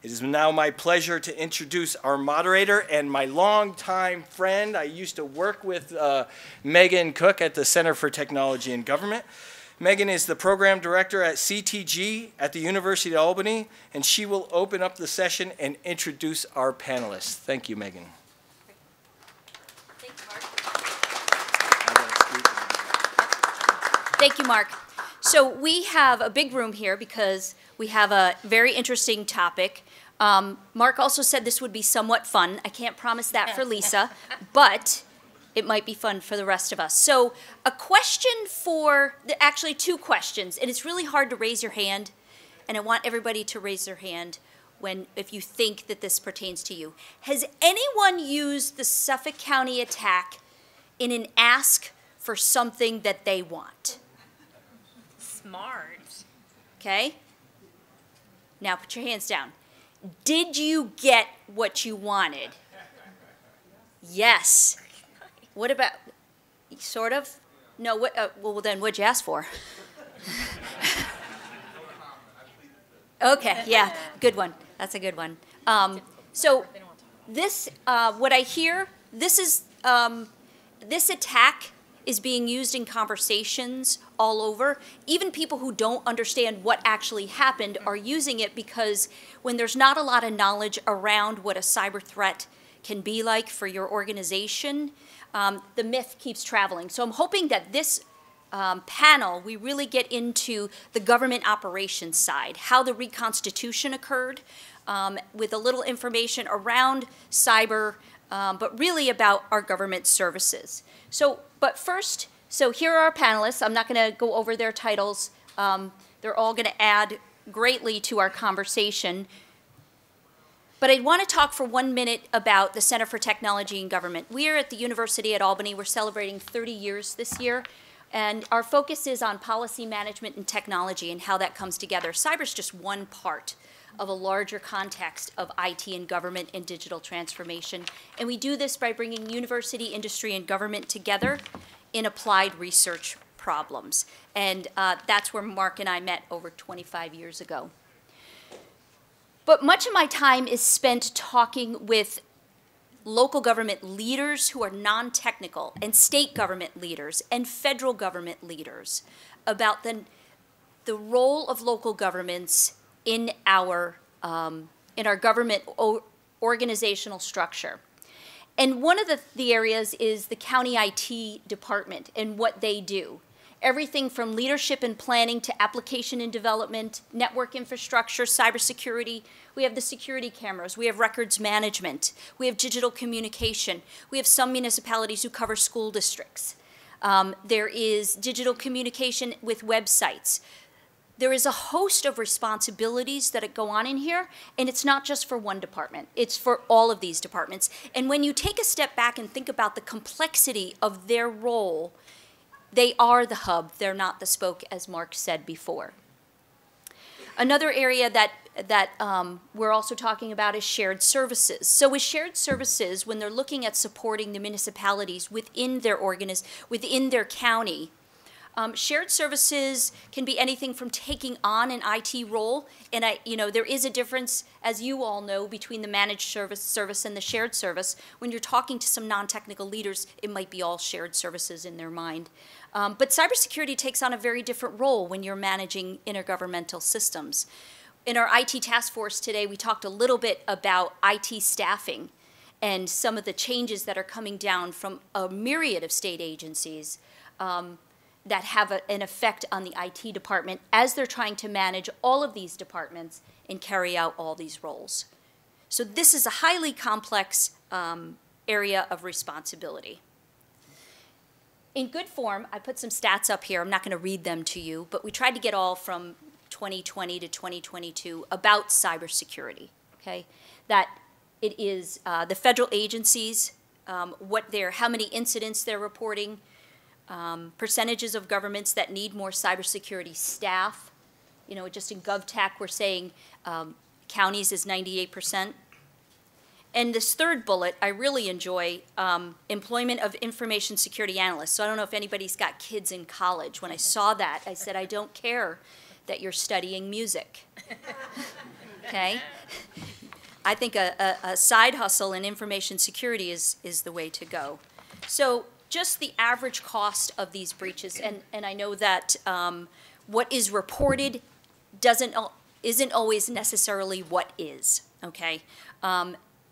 It is now my pleasure to introduce our moderator and my longtime friend. I used to work with Megan Cook at the Center for Technology and Government. Megan is the program director at CTG at the University of Albany, and she will open up the session and introduce our panelists. Thank you, Megan. Thank you, Mark. So we have a big room here because we have a very interesting topic. Mark also said this would be somewhat fun. I can't promise that for Lisa, but it might be fun for the rest of us. So a question actually two questions, and it's really hard to raise your hand, and I want everybody to raise their hand if you think that this pertains to you. Has anyone used the Suffolk County attack in an ask for something that they want? Smart. Okay. Now put your hands down. Did you get what you wanted? Yes. What about, sort of? No, what, well then what'd you ask for? Okay, yeah, good one. That's a good one. So this, what I hear, this attack is being used in conversations all over. Even people who don't understand what actually happened are using it because when there's not a lot of knowledge around what a cyber threat can be like for your organization, the myth keeps traveling. So I'm hoping that this panel, we really get into the government operations side, how the reconstitution occurred, with a little information around cyber, but really about our government services. But first, so here are our panelists. I'm not going to go over their titles. They're all going to add greatly to our conversation. But I want to talk for 1 minute about the Center for Technology and Government. We are at the University at Albany. We're celebrating 30 years this year. And our focus is on policy management and technology and how that comes together. Cyber is just one part of a larger context of IT and government and digital transformation. And we do this by bringing university, industry, and government together in applied research problems. And that's where Mark and I met over 25 years ago. But much of my time is spent talking with local government leaders who are non-technical, and state government leaders, and federal government leaders about the role of local governments in our government organizational structure. And one of the areas is the county IT department and what they do. Everything from leadership and planning to application and development, network infrastructure, cybersecurity. We have the security cameras. We have records management. We have digital communication. We have some municipalities who cover school districts. There is digital communication with websites. There is a host of responsibilities that go on in here, and it's not just for one department. It's for all of these departments. And when you take a step back and think about the complexity of their role, they are the hub. They're not the spoke, as Mark said before. Another area that we're also talking about is shared services. So with shared services, when they're looking at supporting the municipalities within their county, shared services can be anything from taking on an IT role, and there is a difference, as you all know, between the managed service and the shared service. When you're talking to some non-technical leaders, it might be all shared services in their mind. But cybersecurity takes on a very different role when you're managing intergovernmental systems. In our IT task force today, we talked a little bit about IT staffing and some of the changes that are coming down from a myriad of state agencies that have an effect on the IT department as they're trying to manage all of these departments and carry out all these roles. So this is a highly complex area of responsibility. In good form, I put some stats up here. I'm not going to read them to you, but we tried to get all from 2020 to 2022 about cybersecurity, okay? That it is the federal agencies, how many incidents they're reporting, percentages of governments that need more cybersecurity staff. Just in GovTech, we're saying counties is 98%. And this third bullet, I really enjoy, employment of information security analysts. So I don't know if anybody's got kids in college. When I saw that, I said, I don't care that you're studying music. Okay? I think a side hustle in information security is the way to go. So just the average cost of these breaches, and I know that what is reported isn't always necessarily what is, okay?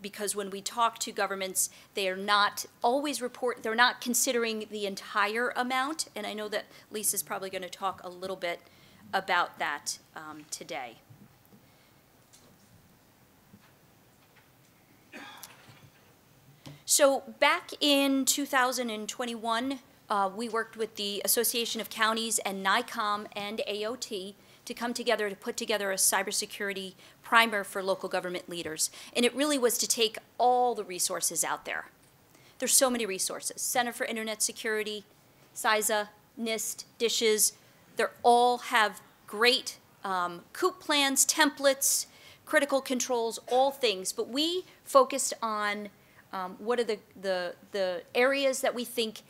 Because when we talk to governments, they are not always they're not considering the entire amount, and I know that Lisa's probably going to talk a little bit about that today. So back in 2021, we worked with the Association of Counties and NICOM and AOT to come together to put together a cybersecurity primer for local government leaders. And it really was to take all the resources out there. There's so many resources. Center for Internet Security, CISA, NIST, DISHES, they all have great CoOP plans, templates, critical controls, all things. But we focused on what are the areas that we think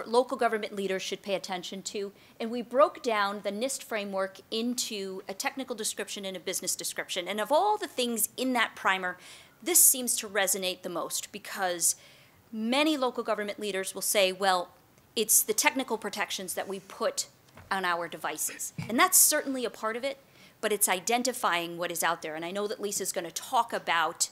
local government leaders should pay attention to, and we broke down the NIST framework into a technical description and a business description. And of all the things in that primer, this seems to resonate the most because many local government leaders will say, well, it's the technical protections that we put on our devices. And that's certainly a part of it, but it's identifying what is out there. And I know that Lisa's going to talk about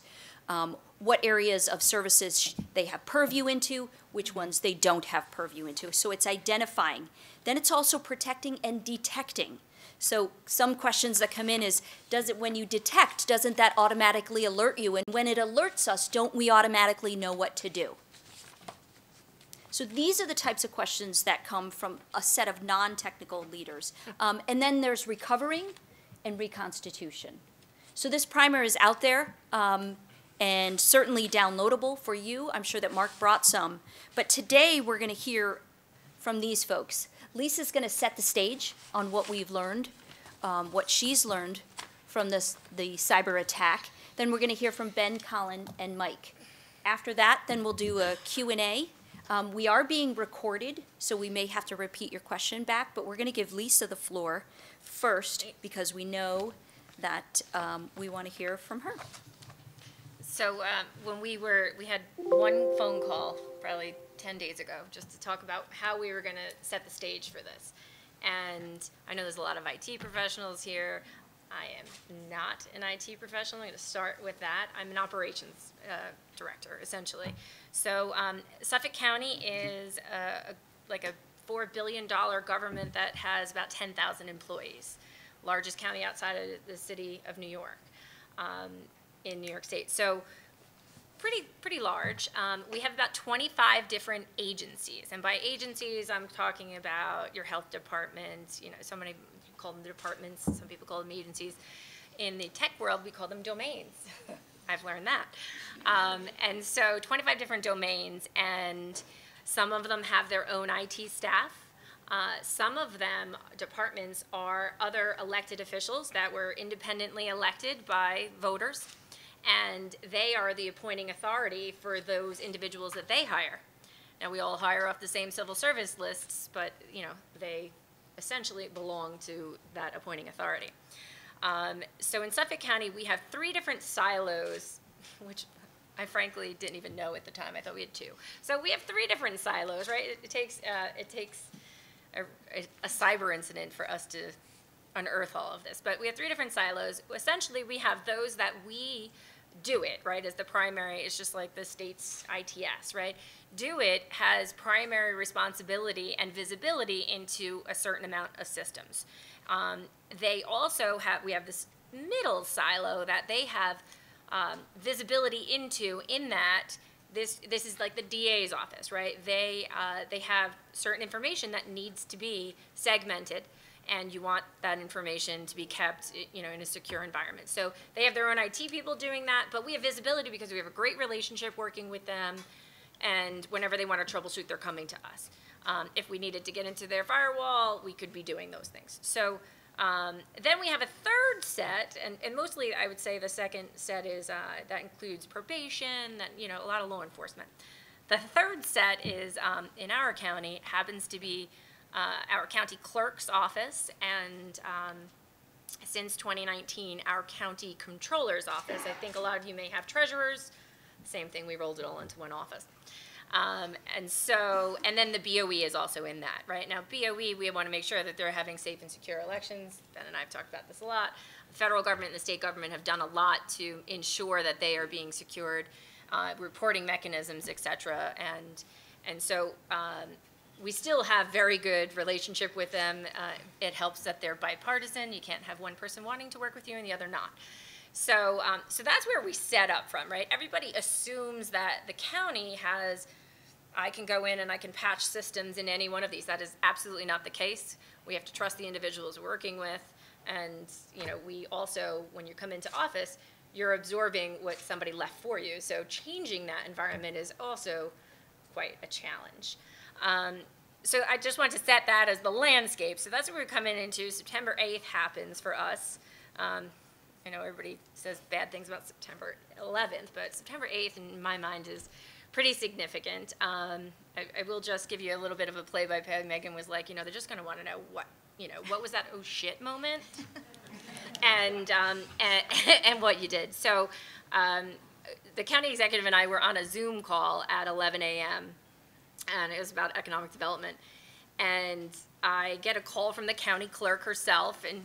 what areas of services they have purview into, which ones they don't have purview into. So it's identifying. Then it's also protecting and detecting. So some questions that come in is, when you detect, doesn't that automatically alert you? And when it alerts us, don't we automatically know what to do? So these are the types of questions that come from a set of non-technical leaders. And then there's recovering and reconstitution. So this primer is out there. And certainly downloadable for you. I'm sure that Mark brought some. But today we're going to hear from these folks. Lisa's going to set the stage on what we've learned, what she's learned from the cyber attack. Then we're going to hear from Ben, Colin, and Mike. After that, then we'll do a Q&A. We are being recorded, so we may have to repeat your question back, but we're going to give Lisa the floor first because we know that we want to hear from her. So when we had one phone call probably 10 days ago just to talk about how we were going to set the stage for this. And I know there's a lot of IT professionals here. I am not an IT professional. I'm going to start with that. I'm an operations director, essentially. So Suffolk County is like a $4 billion government that has about 10,000 employees, largest county outside of the city of New York. In New York State. So pretty large. We have about 25 different agencies. And by agencies, I'm talking about your health department. You know, so many call them departments. Some people call them agencies. In the tech world, we call them domains. I've learned that. And so 25 different domains, and some of them have their own IT staff. Some of them, departments, are other elected officials that were independently elected by voters. And they are the appointing authority for those individuals that they hire. Now, we all hire off the same civil service lists, but you know, they essentially belong to that appointing authority. So in Suffolk County, we have 3 different silos, which I frankly didn't even know at the time. I thought we had 2. So we have 3 different silos, right? It takes a cyber incident for us to unearth all of this. But we have 3 different silos. Essentially, we have those that we do it, right, as the primary. It's just like the state's ITS, right? Do it has primary responsibility and visibility into a certain amount of systems. They also have, we have this middle silo that they have visibility into, in that this is like the DA's office, right? They have certain information that needs to be segmented, and you want that information to be kept, you know, in a secure environment. So they have their own IT people doing that, but we have visibility because we have a great relationship working with them, and whenever they want to troubleshoot, they're coming to us. If we needed to get into their firewall, we could be doing those things. So then we have a third set, and mostly I would say the second set is, that includes probation, that, you know, a lot of law enforcement. The third set is, in our county, happens to be our county clerk's office and since 2019, our county controller's office, I think a lot of you may have treasurers, same thing, we rolled it all into one office. And then the BOE is also in that, right? Now, BOE, we want to make sure that they're having safe and secure elections. Ben and I have talked about this a lot. The federal government and the state government have done a lot to ensure that they are being secured, reporting mechanisms, et cetera. And so we still have very good relationship with them. It helps that they're bipartisan. You can't have one person wanting to work with you and the other not. So, so that's where we set up from, right? Everybody assumes that the county has, I can go in and I can patch systems in any one of these. That is absolutely not the case. We have to trust the individuals we're working with. And, you know, we also, when you come into office, you're absorbing what somebody left for you. So changing that environment is also quite a challenge. So I just want to set that as the landscape. So that's what we're coming into. September 8th happens for us. I know everybody says bad things about September 11th, but September 8th in my mind is pretty significant. I will just give you a little bit of a play-by-play. Megan was like, you know, they're just going to want to know what was that oh shit moment, and what you did. So the county executive and I were on a Zoom call at 11 a.m. and it was about economic development. And I get a call from the county clerk herself, and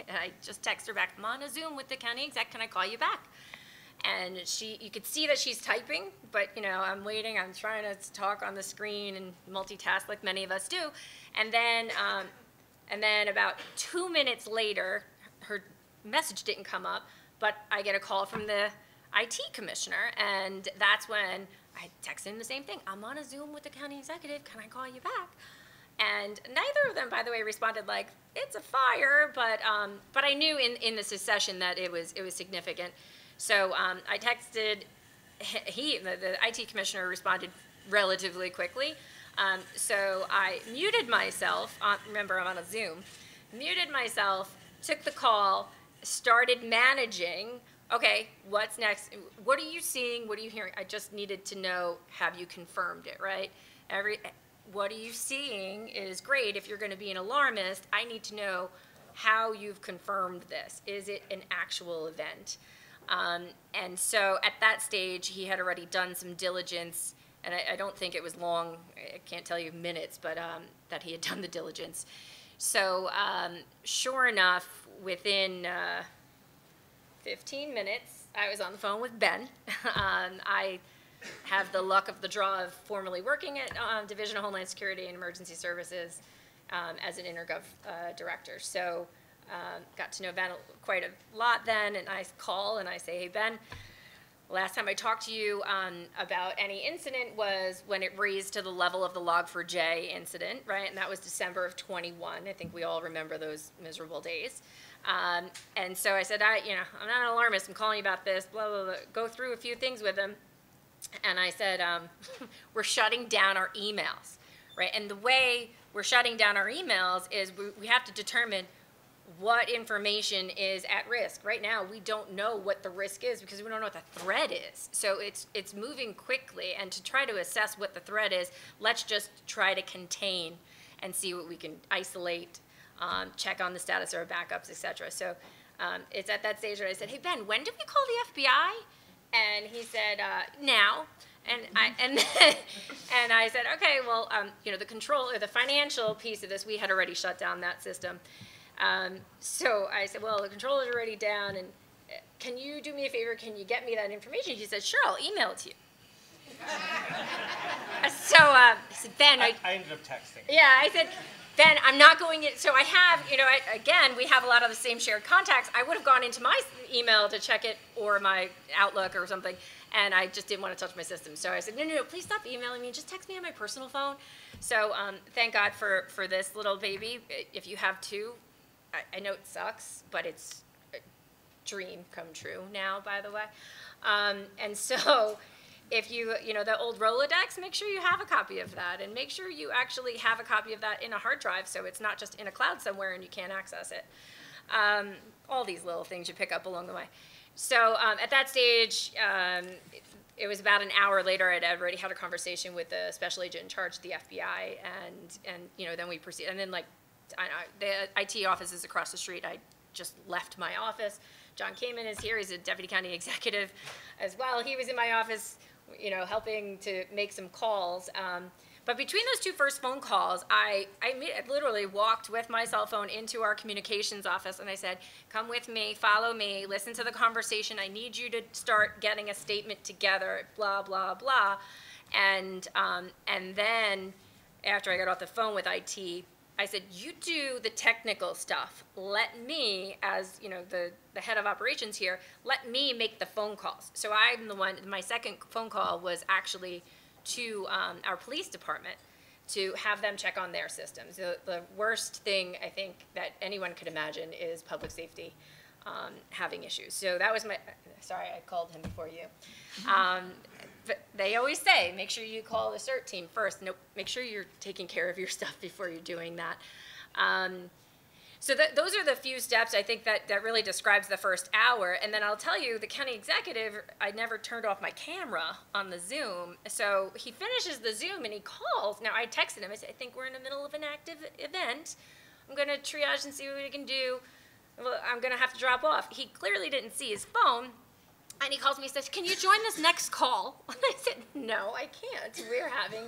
I just text her back, I'm on a Zoom with the county exec, can I call you back? And you could see that she's typing, but you know, I'm waiting, I'm trying to talk on the screen and multitask like many of us do. And then about 2 minutes later, her message didn't come up, but I get a call from the IT commissioner, and that's when I texted him the same thing. I'm on a Zoom with the county executive, can I call you back? And neither of them, by the way, responded like, it's a fire, but I knew in the succession that it was significant. So I texted, the IT commissioner responded relatively quickly. So I muted myself, remember I'm on a Zoom, muted myself, took the call, started managing, okay, what's next? What are you seeing? What are you hearing? I just needed to know, have you confirmed it, right? What are you seeing is great. If you're going to be an alarmist, I need to know how you've confirmed this. Is it an actual event? And so at that stage, he had already done some diligence, and I don't think it was long, I can't tell you minutes, but that he had done the diligence. So sure enough, within 15 minutes, I was on the phone with Ben. I have the luck of the draw of formerly working at Division of Homeland Security and Emergency Services as an intergov director. So got to know Ben quite a lot then, and I call and I say, hey Ben, last time I talked to you about any incident was when it raised to the level of the Log4j incident, right? And that was December of 21. I think we all remember those miserable days. And so I said, I'm not an alarmist, I'm calling you about this, blah, blah, blah. Go through a few things with him. And I said, we're shutting down our emails, right? And the way we're shutting down our emails is we have to determine what information is at risk. Right now, we don't know what the risk is because we don't know what the threat is. So it's moving quickly, and to try to assess what the threat is, let's just try to contain and see what we can isolate, check on the status of our backups, et cetera. So it's at that stage where I said, hey, Ben, when did we call the FBI? And he said, now. And I said, okay, well, the control or the financial piece of this, we had already shut down that system. So I said, well, the controller's already down, and can you do me a favor? Can you get me that information? He said, sure, I'll email it to you. So I said, Ben, I ended up texting. Yeah, I said, Ben, I'm not going in. So I have, again, we have a lot of the same shared contacts. I would have gone into my email to check it, or my Outlook or something, and I just didn't want to touch my system. So I said, no, please stop emailing me. Just text me on my personal phone. So thank God for this little baby. If you have two, I know it sucks, but it's a dream come true now, by the way. And so if you, the old Rolodex, make sure you have a copy of that, and make sure you actually have a copy of that in a hard drive so it's not just in a cloud somewhere and you can't access it. All these little things you pick up along the way. So at that stage, it was about an hour later, I'd already had a conversation with the special agent in charge of the FBI, and then we proceeded. And then, the IT office is across the street. I just left my office. John Kamen is here. He's a deputy county executive as well. He was in my office, you know, helping to make some calls. But between those two first phone calls, I literally walked with my cell phone into our communications office, and I said, come with me, follow me, listen to the conversation. I need you to start getting a statement together, blah, blah, blah. And then after I got off the phone with IT, I said, you do the technical stuff. Let me, as you know, the head of operations here, let me make the phone calls. So I'm the one, my second phone call was actually to our police department to have them check on their systems. The worst thing I think that anyone could imagine is public safety having issues. So that was my, sorry, I called him before you. But they always say, make sure you call the CERT team first. Nope, make sure you're taking care of your stuff before you're doing that. So those are the few steps I think that really describes the first hour. And then I'll tell you, the county executive, I never turned off my camera on the Zoom. So he finishes the Zoom and he calls. Now I texted him, I said, I think we're in the middle of an active event. I'm gonna triage and see what we can do. I'm gonna have to drop off. He clearly didn't see his phone. And he calls me and says, can you join this next call? And I said, no, I can't. We're having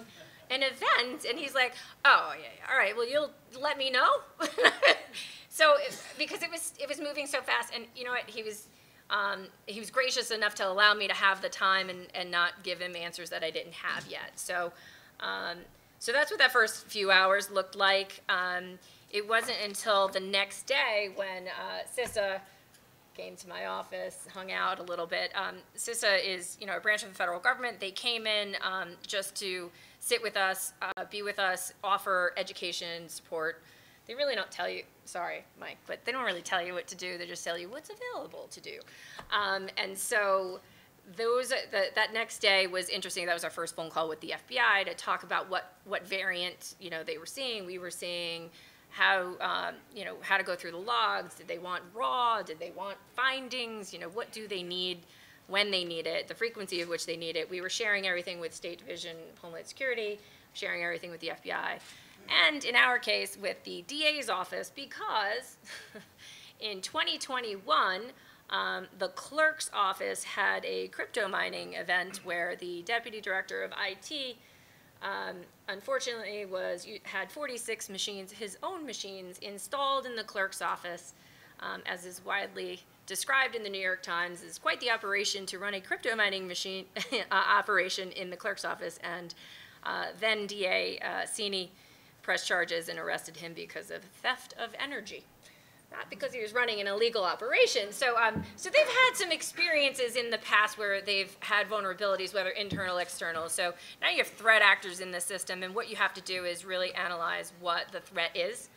an event. And he's like, oh, yeah, all right, well, you'll let me know? So, because it was moving so fast, and you know what, he was gracious enough to allow me to have the time and not give him answers that I didn't have yet. So, so that's what that first few hours looked like. It wasn't until the next day when CISA came to my office, hung out a little bit. CISA is, you know, a branch of the federal government. They came in just to sit with us, be with us, offer education, support. They really don't tell you, sorry, Mike, but they don't really tell you what to do. They just tell you what's available to do. And so that next day was interesting. That was our first phone call with the FBI to talk about what variant, you know, they were seeing, we were seeing, how, you know, how to go through the logs. Did they want raw? Did they want findings? You know, what do they need when they need it, the frequency of which they need it. We were sharing everything with State Division of Homeland Security, sharing everything with the FBI, and in our case with the DA's office, because in 2021, the clerk's office had a crypto mining event where the deputy director of IT unfortunately had 46 machines, his own machines, installed in the clerk's office, as is widely described in the New York Times. Is quite the operation to run a crypto mining machine operation in the clerk's office, and then DA Sini pressed charges and arrested him because of theft of energy. Not because he was running an illegal operation. So, so they've had some experiences in the past where they've had vulnerabilities, whether internal, external. So now you have threat actors in the system, and what you have to do is really analyze what the threat is.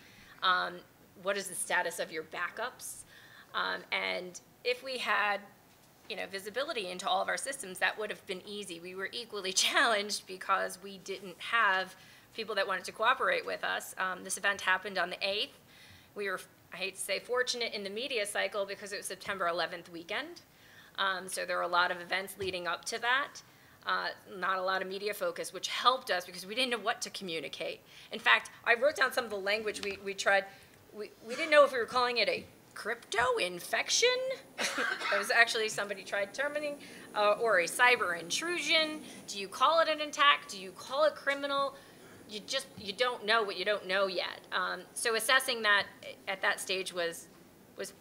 What is the status of your backups? And if we had, you know, visibility into all of our systems, that would have been easy. We were equally challenged because we didn't have people that wanted to cooperate with us. This event happened on the 8th. We were, I hate to say, fortunate in the media cycle because it was September 11th weekend. So there were a lot of events leading up to that. Not a lot of media focus, which helped us because we didn't know what to communicate. In fact, I wrote down some of the language we tried. We didn't know if we were calling it a crypto infection. There was actually somebody tried terming, or a cyber intrusion. Do you call it an attack? Do you call it criminal? You don't know what you don't know yet. So assessing that at that stage was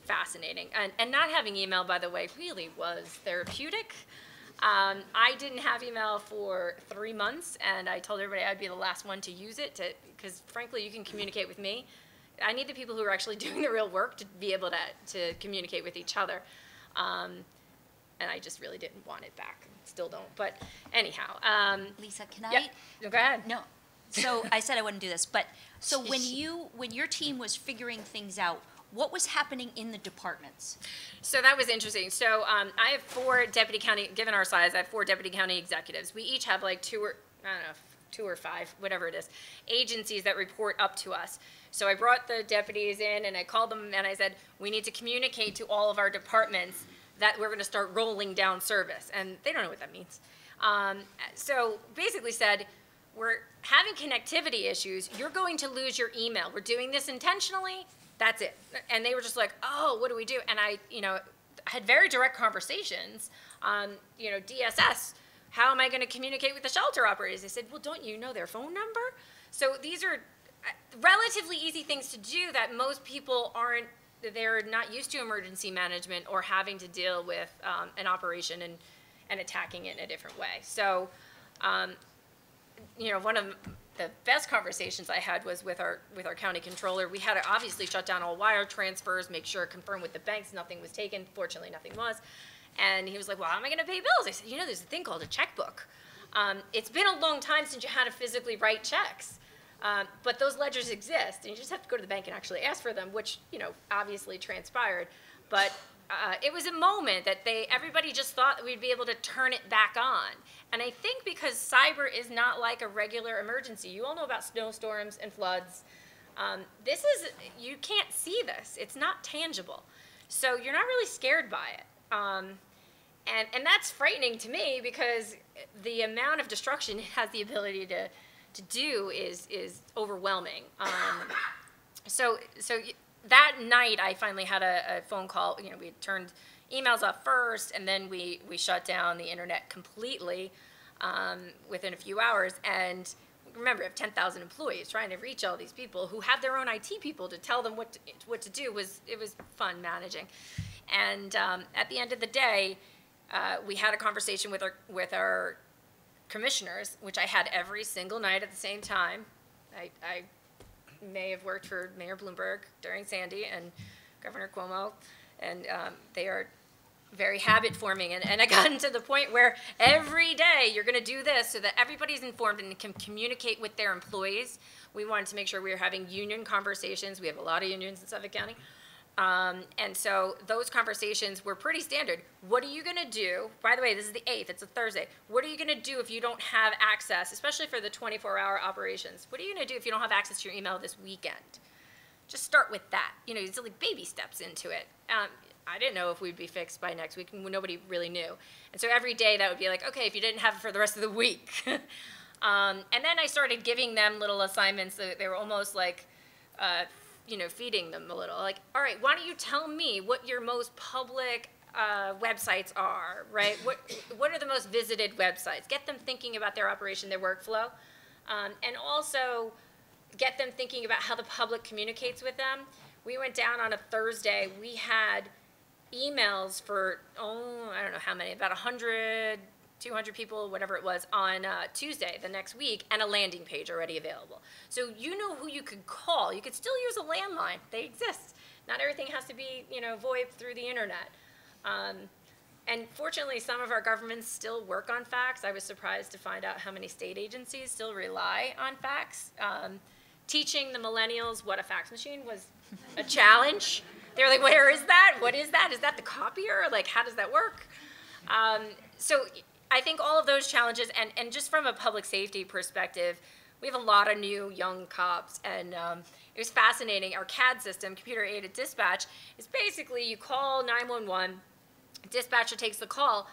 fascinating. And not having email, by the way, really was therapeutic. I didn't have email for 3 months, and I told everybody I'd be the last one to use it, because frankly, you can communicate with me. I need the people who are actually doing the real work to be able to communicate with each other. And I just really didn't want it back. Still don't, but anyhow. Lisa, can I? Yep. No, go ahead. No. So I said I wouldn't do this, but so when your team was figuring things out, what was happening in the departments? So that was interesting. So I have 4 deputy county, given our size, I have 4 deputy county executives. We each have like 2 or 5, whatever it is, agencies that report up to us. So I brought the deputies in and I called them and I said, we need to communicate to all of our departments that we're going to start rolling down service. And they don't know what that means. So basically said, we're having connectivity issues. You're going to lose your email. We're doing this intentionally. That's it. And they were just like, oh, what do we do? And I, had very direct conversations on, DSS. How am I going to communicate with the shelter operators? They said, well, don't you know their phone number? So these are relatively easy things to do that most people they're not used to emergency management or having to deal with an operation and attacking it in a different way. So, one of the best conversations I had was with our county controller. We had to obviously shut down all wire transfers, confirm with the banks nothing was taken. Fortunately, nothing was. And he was like, well, how am I going to pay bills? I said, there's a thing called a checkbook. It's been a long time since you had to physically write checks. But those ledgers exist, and you just have to go to the bank and actually ask for them, which, obviously transpired. But it was a moment that everybody just thought that we'd be able to turn it back on. And I think because cyber is not like a regular emergency. You all know about snowstorms and floods. You can't see this. It's not tangible. So you're not really scared by it. And that's frightening to me because the amount of destruction it has the ability to do is overwhelming. So that night I finally had a phone call. We turned emails off first, and then we shut down the internet completely within a few hours. And remember, we have 10,000 employees trying to reach all these people who have their own IT people to tell them what to do. It was fun managing. And at the end of the day, we had a conversation with our commissioners, which I had every single night at the same time. I may have worked for Mayor Bloomberg during Sandy and Governor Cuomo, and they are very habit forming. And I gotten to the point where every day you're going to do this so that everybody's informed and can communicate with their employees. We wanted to make sure we were having union conversations. We have a lot of unions in Suffolk County. And so those conversations were pretty standard. What are you going to do? By the way, this is the 8th. It's a Thursday. What are you going to do if you don't have access, especially for the 24-hour operations? What are you going to do if you don't have access to your email this weekend? Just start with that. It's like baby steps into it. I didn't know if we'd be fixed by next week. Nobody really knew. And so every day that would be like, okay, if you didn't have it for the rest of the week. And then I started giving them little assignments. They were almost like feeding them a little. Like, all right, why don't you tell me what your most public websites are, right? What are the most visited websites? Get them thinking about their operation, their workflow, and also get them thinking about how the public communicates with them. We went down on a Thursday. We had emails for, I don't know how many, about 100, 200 people, whatever it was, on Tuesday the next week, and a landing page already available. So you know who you could call. You could still use a landline. They exist. Not everything has to be, VoIP through the internet. And fortunately, some of our governments still work on fax. I was surprised to find out how many state agencies still rely on fax. Teaching the millennials what a fax machine was a challenge. They were like, where is that? What is that? Is that the copier? Like, how does that work? So I think all of those challenges, and just from a public safety perspective, we have a lot of new young cops, and it was fascinating. Our CAD system, computer-aided dispatch, is basically you call 911, dispatcher takes the call,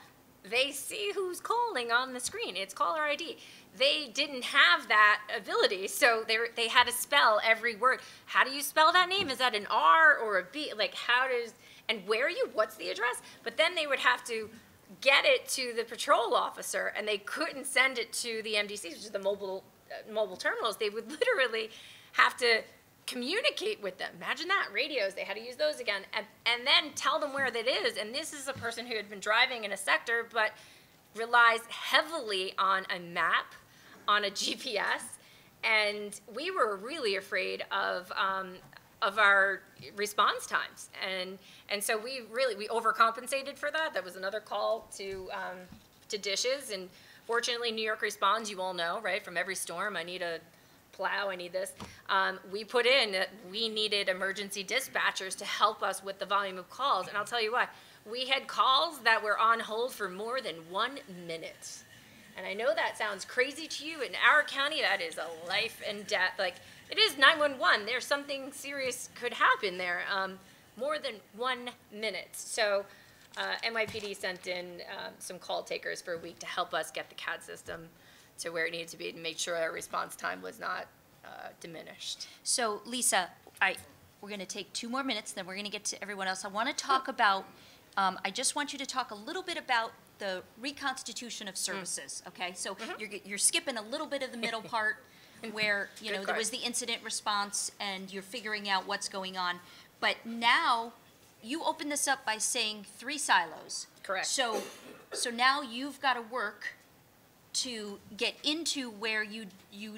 they see who's calling on the screen. It's caller ID. They didn't have that ability, so they had to spell every word. How do you spell that name? Is that an R or a B? Like, and where are you? What's the address? But then they would have to get it to the patrol officer, and they couldn't send it to the MDCs, which is the mobile terminals. They would literally have to communicate with them. Imagine that. Radios, they had to use those again, and then tell them where that is. And this is a person who had been driving in a sector but relies heavily on a map, on a GPS, and we were really afraid of our response times, and so we overcompensated for that. That was another call to dishes, and fortunately, New York responds. You all know, right? From every storm, I need a plow, I need this. We put in that we needed emergency dispatchers to help us with the volume of calls, and I'll tell you why. We had calls that were on hold for more than 1 minute. And I know that sounds crazy to you. In our county, that is a life and death. Like, it is 911. There's something serious could happen there. More than 1 minute. So NYPD sent in some call takers for a week to help us get the CAD system to where it needed to be and make sure our response time was not diminished. So, Lisa, We're going to take 2 more minutes, then we're going to get to everyone else. I want to talk about, I just want you to talk a little bit about the reconstitution of services, okay? So you're skipping a little bit of the middle part where, you know, there was the incident response and you're figuring out what's going on. But now you open this up by saying 3 silos. Correct. So now you've got to work to get into where you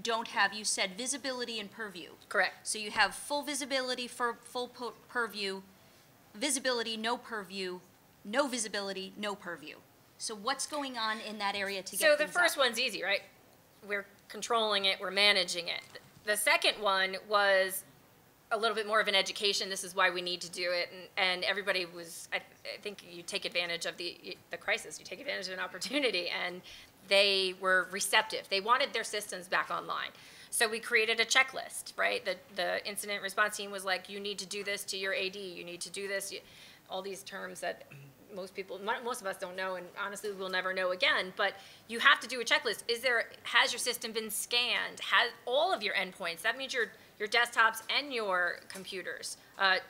don't have, you said visibility and purview. Correct. So you have full visibility for purview, visibility, no purview, no visibility, no purview. So what's going on in that area to get So the things first up? one's easy, right? We're controlling it, we're managing it. The second one was a little bit more of an education. This is why we need to do it, and everybody was. I think you take advantage of the crisis. You take advantage of an opportunity, and they were receptive. They wanted their systems back online. So we created a checklist, right? The incident response team was like, you need to do this to your AD. You need to do this. All these terms that most of us don't know, and honestly, we'll never know again. But you have to do a checklist. Has your system been scanned? Has all of your endpoints? That means your desktops and your computers,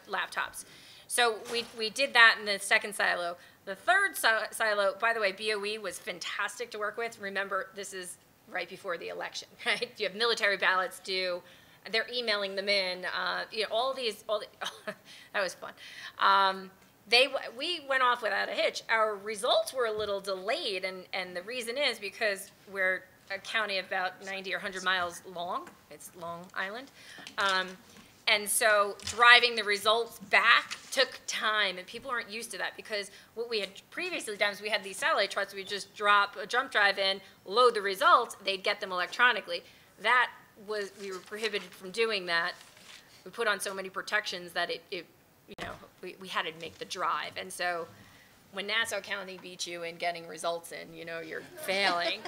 laptops. So we did that in the second silo. The third silo, by the way, BOE was fantastic to work with. Remember, this is right before the election, right? You have military ballots due. They're emailing them in. You know, that was fun. We went off without a hitch. Our results were a little delayed, and the reason is because we're a county about 90 or 100 miles long. It's Long Island. And so driving the results back took time, and people aren't used to that because what we had previously done is we had these satellite trucks. We just drop a jump drive in, load the results, they'd get them electronically. We were prohibited from doing that. We put on so many protections that we had to make the drive. And so when Nassau County beats you in getting results in, you know, you're failing.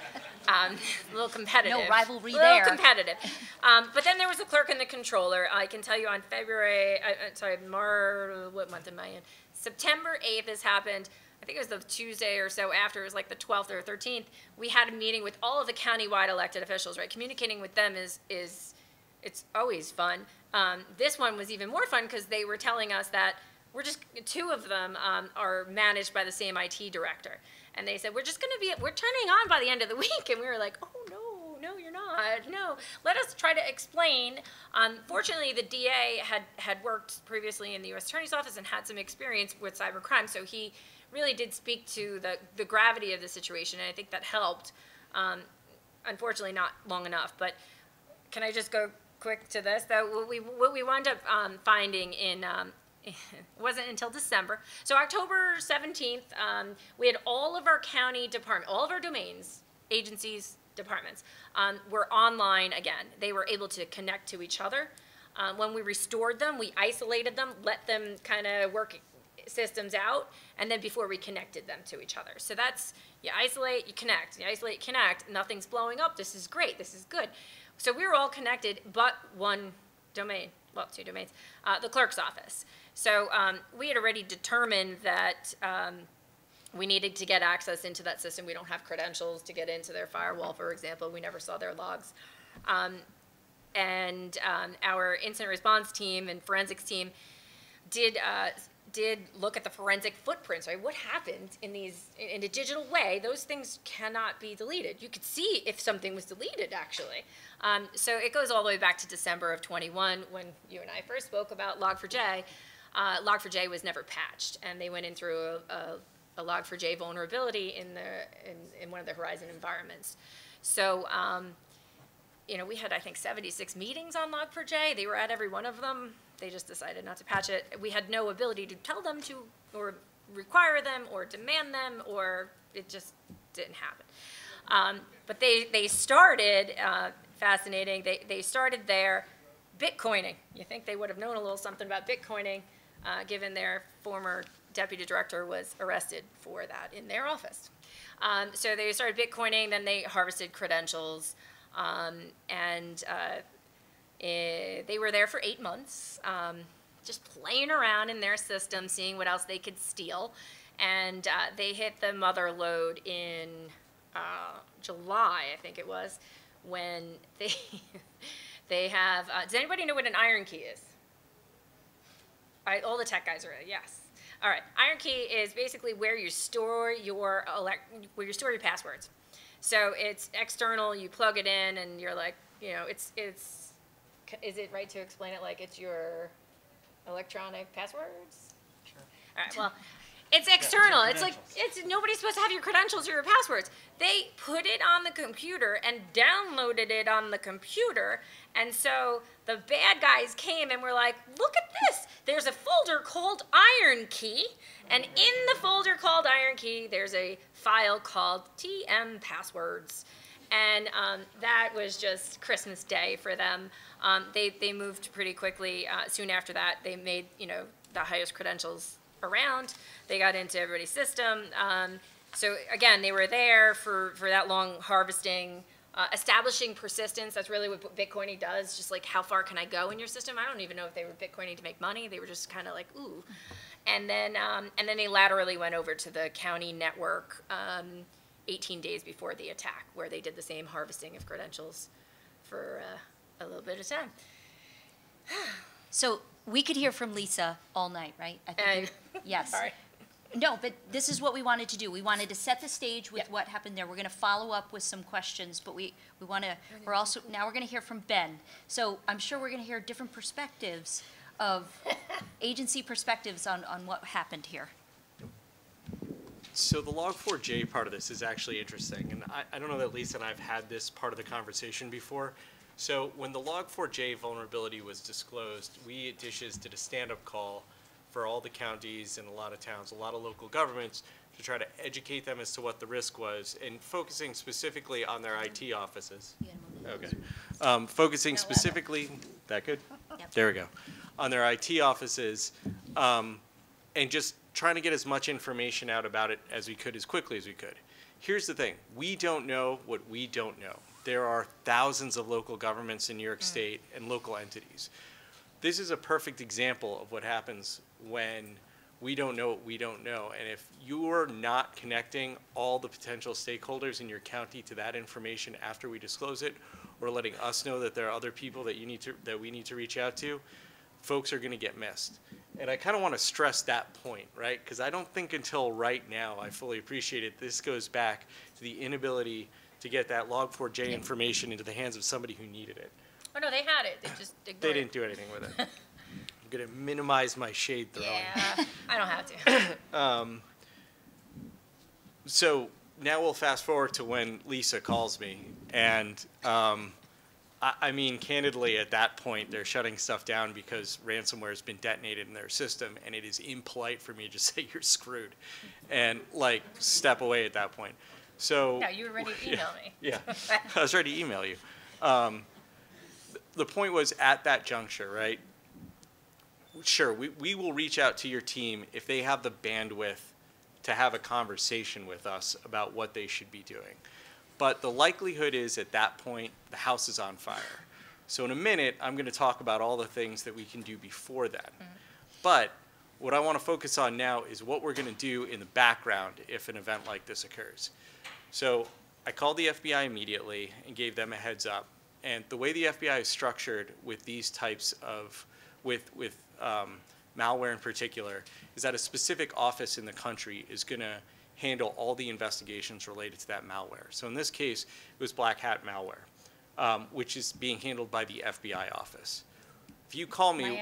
A little competitive. No rivalry there. A little competitive. But then there was the clerk and the controller. I can tell you on what month am I in? September 8th this happened. I think it was the Tuesday or so after. It was like the 12th or 13th. We had a meeting with all of the countywide elected officials, right? Communicating with them is it's always fun. This one was even more fun because they were telling us that we're just, 2 of them are managed by the same IT director. And they said, we're turning on by the end of the week. And we were like, oh, no, you're not. No, let us try to explain. Fortunately, the DA had worked previously in the U.S. Attorney's Office and had some experience with cybercrime. So he really did speak to the gravity of the situation. And I think that helped. Unfortunately, not long enough. But can I just go quick to this? Though, what we wound up finding in it wasn't until December. So October 17th, we had all of our county departments, all of our domains, agencies, departments, were online again. They were able to connect to each other. When we restored them, we isolated them, let them kind of work systems out, and then before we connected them to each other. So that's, you isolate, you connect, you isolate, connect, nothing's blowing up, this is great, this is good. So we were all connected, but one domain, well, 2 domains, the clerk's office. So we had already determined that we needed to get access into that system. We don't have credentials to get into their firewall, for example. We never saw their logs. And our incident response team and forensics team did look at the forensic footprints, right? What happened in a digital way? Those things cannot be deleted. You could see if something was deleted, actually. So it goes all the way back to December of 21 when you and I first spoke about Log4j. Log4j was never patched, and they went in through a Log4j vulnerability in one of the Horizon environments. So, you know, we had, I think, 76 meetings on Log4j. They were at every one of them. They just decided not to patch it. We had no ability to tell them to, or require them, or demand them, or it just didn't happen. But they started, fascinating, they started their Bitcoining. You think they would have known a little something about Bitcoining, given their former deputy director was arrested for that in their office. So they started Bitcoining, then they harvested credentials, and they were there for 8 months, just playing around in their system, seeing what else they could steal. And they hit the mother lode in July, I think it was, when they have, does anybody know what an iron key is? All the tech guys are ready, yes. All right, Iron Key is basically where you store your passwords. So it's external, you plug it in and you're like, you know, is it right to explain it like it's your electronic passwords? Sure. All right, well, it's external. It's like, nobody's supposed to have your credentials or your passwords. They put it on the computer and downloaded it on the computer. And so the bad guys came and were like, look at this. There's a folder called Iron Key. And in the folder called Iron Key, there's a file called TM Passwords. And that was just Christmas Day for them. They moved pretty quickly. Soon after that, they made, you know, the highest credentials around. They got into everybody's system. So again, they were there for that long harvesting, establishing persistence. That's really what Bitcoining does. Just like, how far can I go in your system? I don't even know if they were Bitcoining to make money. They were just kind of like, ooh. And then they laterally went over to the county network 18 days before the attack, where they did the same harvesting of credentials for a little bit of time. So we could hear from Lisa all night, right? I think yes. Sorry. No, but this is what we wanted to do. We wanted to set the stage with what happened there. We're going to follow up with some questions, but we're going to hear from Ben. So I'm sure we're going to hear different perspectives of agency perspectives on what happened here. So the Log4j part of this is actually interesting, and I don't know that Lisa and I have had this part of the conversation before. So when the Log4j vulnerability was disclosed, we at Dishes did a stand-up call for all the counties and a lot of towns, a lot of local governments, to try to educate them as to what the risk was, and focusing specifically on their IT offices. Okay. Focusing specifically, that good? Yep. There we go. On their IT offices, and just trying to get as much information out about it as we could, as quickly as we could. Here's the thing. We don't know what we don't know. There are thousands of local governments in New York State and local entities. This is a perfect example of what happens when we don't know what we don't know. And if you're not connecting all the potential stakeholders in your county to that information after we disclose it, or letting us know that there are other people that we need to reach out to, folks are going to get missed. And I kind of want to stress that point, right? Because I don't think until right now I fully appreciate it. This goes back to the inability to get that Log4j information into the hands of somebody who needed it. Oh, no, they had it. They just ignored it. They didn't do anything with it. I'm going to minimize my shade throwing. Yeah, I don't have to. So now we'll fast forward to when Lisa calls me. And I mean, candidly, at that point, they're shutting stuff down because ransomware has been detonated in their system, and it is impolite for me to just say you're screwed and, like, step away at that point. So No, you were ready to email me. Yeah, I was ready to email you. The point was, at that juncture, right, sure, we will reach out to your team if they have the bandwidth to have a conversation with us about what they should be doing. But the likelihood is, at that point, the house is on fire. So in a minute, I'm going to talk about all the things that we can do before then. But what I want to focus on now is what we're going to do in the background if an event like this occurs. So I called the FBI immediately and gave them a heads up. And the way the FBI is structured with these types of, with malware in particular, is that a specific office in the country is going to handle all the investigations related to that malware. So in this case, it was black hat malware, which is being handled by the FBI office. If you call me,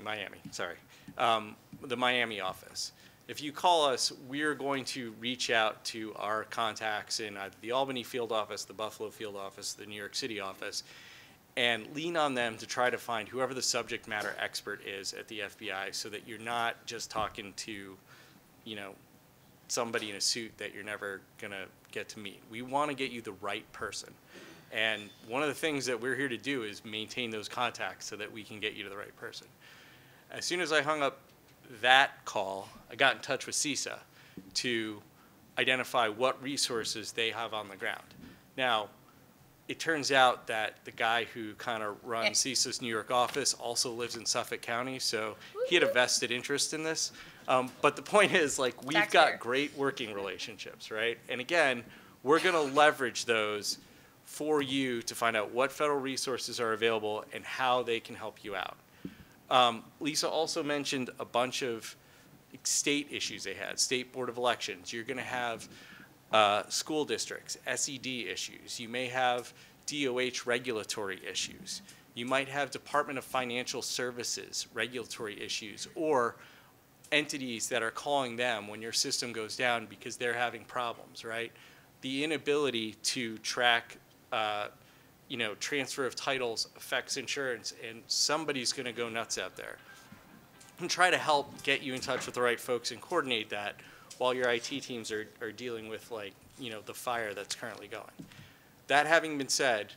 Miami, sorry, the Miami office. If you call us, we're going to reach out to our contacts in either the Albany field office, the Buffalo field office, the New York City office, and lean on them to try to find whoever the subject matter expert is at the FBI, so that you're not just talking to, you know, somebody in a suit that you're never going to get to meet. We want to get you the right person. And one of the things that we're here to do is maintain those contacts so that we can get you to the right person. As soon as I hung up that call, I got in touch with CISA to identify what resources they have on the ground. Now, it turns out that the guy who kind of runs CISA's New York office also lives in Suffolk County, so he had a vested interest in this. But the point is, like, we've got great working relationships, right? And again, we're going to leverage those for you to find out what federal resources are available and how they can help you out. Lisa also mentioned a bunch of state issues they had, State Board of Elections. You're going to have school districts, SED issues. You may have DOH regulatory issues. You might have Department of Financial Services regulatory issues, or entities that are calling them when your system goes down because they're having problems, right? The inability to track transfer of titles affects insurance, and somebody's going to go nuts out there. And try to help get you in touch with the right folks and coordinate that while your IT teams are dealing with, the fire that's currently going. That having been said,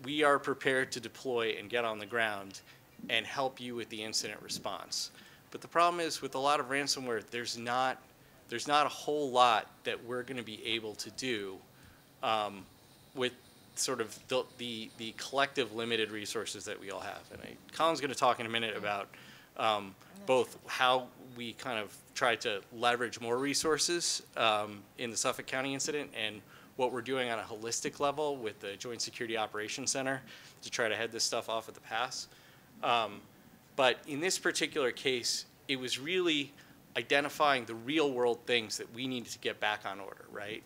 we are prepared to deploy and get on the ground and help you with the incident response. But the problem is, with a lot of ransomware, there's not a whole lot that we're going to be able to do with sort of the collective limited resources that we all have. And Colin's going to talk in a minute about both how we kind of try to leverage more resources in the Suffolk County incident, and what we're doing on a holistic level with the Joint Security Operations Center to try to head this stuff off at the pass. But in this particular case, it was really identifying the real world things that we needed to get back on order, right?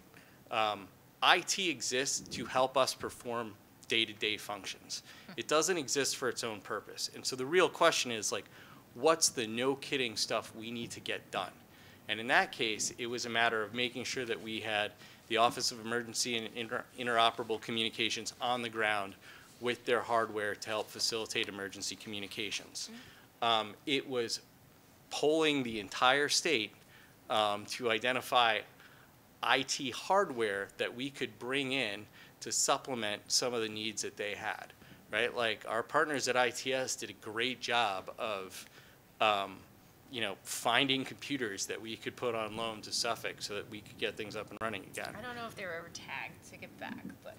IT exists to help us perform day-to-day functions. It doesn't exist for its own purpose. And so the real question is, what's the no-kidding stuff we need to get done? And in that case, it was a matter of making sure that we had the Office of Emergency and Interoperable Communications on the ground with their hardware to help facilitate emergency communications. It was polling the entire state to identify IT hardware that we could bring in to supplement some of the needs that they had, right? Like, our partners at ITS did a great job of finding computers that we could put on loan to Suffolk so that we could get things up and running again. I don't know if they were ever tagged to get back, but.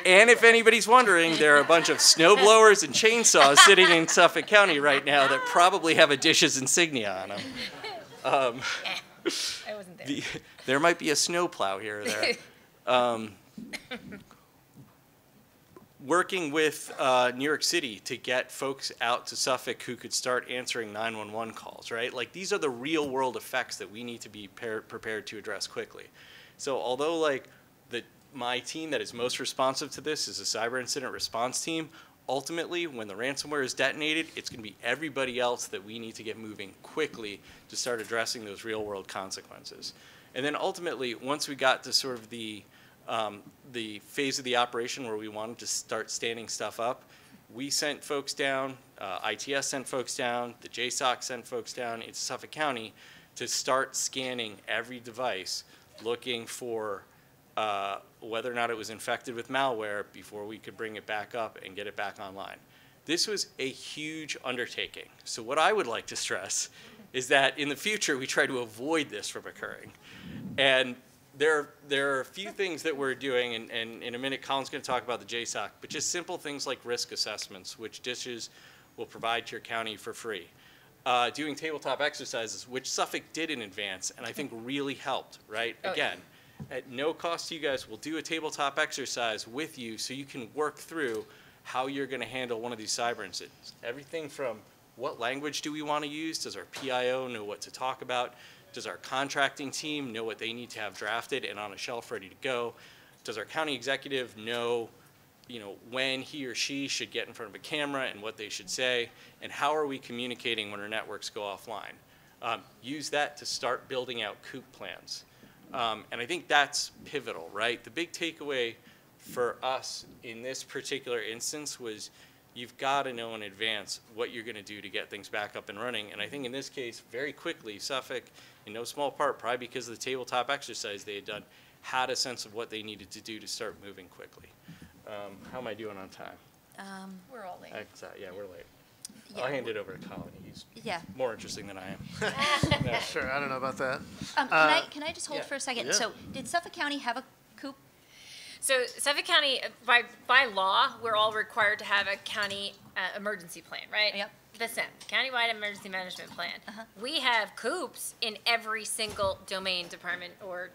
And if anybody's wondering, there are a bunch of snow blowers and chainsaws sitting in Suffolk County right now that probably have a Dishes insignia on them. I wasn't there. There might be a snow plow here or there. Working with New York City to get folks out to Suffolk who could start answering 911 calls, right? These are the real world effects that we need to be prepared to address quickly. So although my team that is most responsive to this is a cyber incident response team, ultimately, when the ransomware is detonated, it's going to be everybody else that we need to get moving quickly to start addressing those real world consequences. And then ultimately, once we got to sort of the phase of the operation where we wanted to start standing stuff up, we sent folks down, ITS sent folks down, the JSOC sent folks down into Suffolk County to start scanning every device, looking for whether or not it was infected with malware before we could bring it back up and get it back online. This was a huge undertaking. So what I would like to stress is that in the future, we try to avoid this from occurring. And there are a few things that we're doing, and in a minute, Colin's going to talk about the JSOC, but just simple things like risk assessments, which DISHs will provide to your county for free. Doing tabletop exercises, which Suffolk did in advance, and I think really helped, right? Oh, Again, at no cost to you guys, we'll do a tabletop exercise with you so you can work through how you're going to handle one of these cyber incidents. Everything from what language do we want to use? Does our PIO know what to talk about? Does our contracting team know what they need to have drafted and on a shelf ready to go? Does our county executive know, when he or she should get in front of a camera and what they should say? And how are we communicating when our networks go offline? Use that to start building out CoOP plans. And I think that's pivotal, right? The big takeaway for us in this particular instance was you've got to know in advance what you're going to do to get things back up and running. And I think in this case, very quickly, Suffolk, in no small part, probably because of the tabletop exercise they had done, had a sense of what they needed to do to start moving quickly. How am I doing on time? We're all late. Yeah, we're late. Yeah. I'll hand it over to Colin. He's more interesting than I am. Yeah, sure, I don't know about that. Can I just hold yeah. for a second? Yeah. So did Suffolk County have a COOP? So Suffolk County, by law, we're all required to have a county emergency plan, right? Yep. The CEMP, Countywide Emergency Management Plan. We have COOPs in every single domain, department, or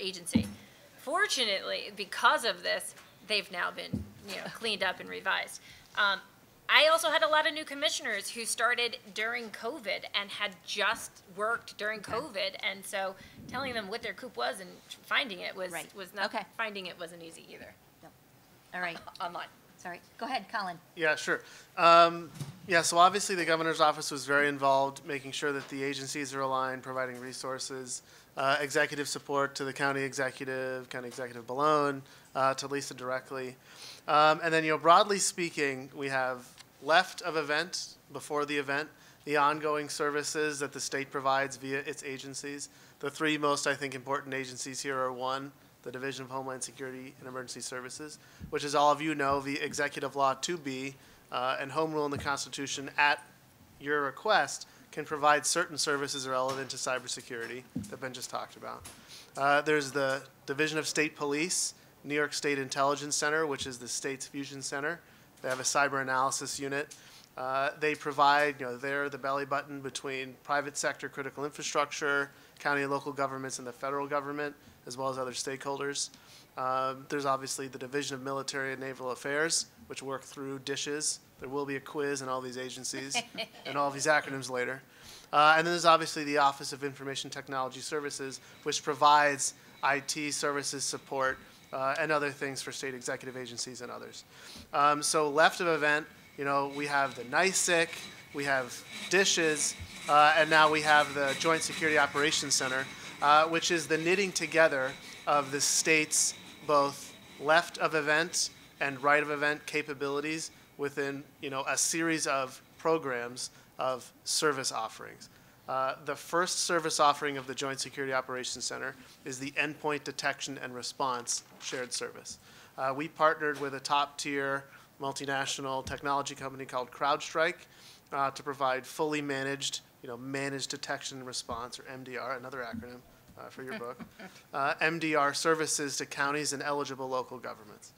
agency. Fortunately, because of this, they've now been cleaned up and revised. I also had a lot of new commissioners who started during COVID and had just worked during COVID, and so telling them what their COOP was and finding it was not finding it wasn't easy either. No. All right. Online. Sorry. Go ahead, Colin. Yeah, sure. Yeah, so obviously the governor's office was very involved, making sure that the agencies are aligned, providing resources, executive support to the county executive below, to Lisa directly. And then, broadly speaking, we have left of event, before the event, the ongoing services that the state provides via its agencies. The three most, I think, important agencies here are one, the Division of Homeland Security and Emergency Services, which, as all of you know, via Executive Law 2B and Home Rule in the Constitution, at your request, can provide certain services relevant to cybersecurity that Ben just talked about. There's the Division of State Police, New York State Intelligence Center, which is the state's fusion center. They have a cyber analysis unit. They provide, they're the belly button between private sector critical infrastructure, county and local governments, and the federal government, as well as other stakeholders. There's obviously the Division of Military and Naval Affairs, which work through dishes. There will be a quiz in all these agencies and all these acronyms later. And then there's obviously the Office of Information Technology Services, which provides IT services support and other things for state executive agencies and others. So left of event, we have the NYSAC, we have dishes, and now we have the Joint Security Operations Center, which is the knitting together of the state's both left of event and right of event capabilities within, a series of programs of service offerings. The first service offering of the Joint Security Operations Center is the Endpoint Detection and Response Shared Service. We partnered with a top-tier multinational technology company called CrowdStrike to provide fully managed, managed detection and response, or MDR, another acronym for your book, MDR services to counties and eligible local governments.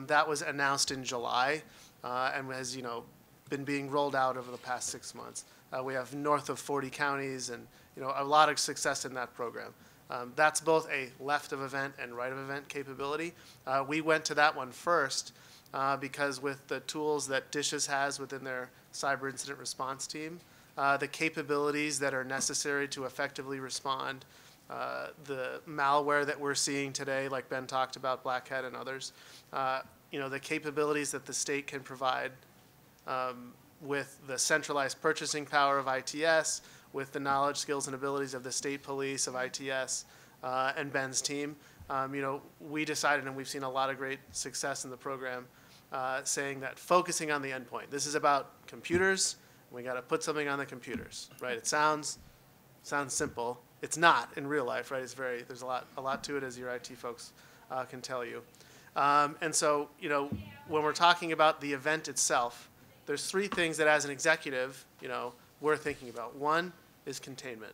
That was announced in July and has, been being rolled out over the past 6 months. We have north of 40 counties and a lot of success in that program. That's both a left of event and right of event capability. We went to that one first because with the tools that DISHES has within their cyber incident response team, the capabilities that are necessary to effectively respond, the malware that we're seeing today, like Ben talked about, Black Hat and others, the capabilities that the state can provide with the centralized purchasing power of ITS, with the knowledge, skills, and abilities of the state police of ITS and Ben's team. We decided, and we've seen a lot of great success in the program, saying that focusing on the endpoint. This is about computers. We got to put something on the computers, right? It sounds simple. It's not in real life, right? There's a lot to it, as your IT folks can tell you. And so, when we're talking about the event itself, there's three things that, as an executive, we're thinking about. One is containment.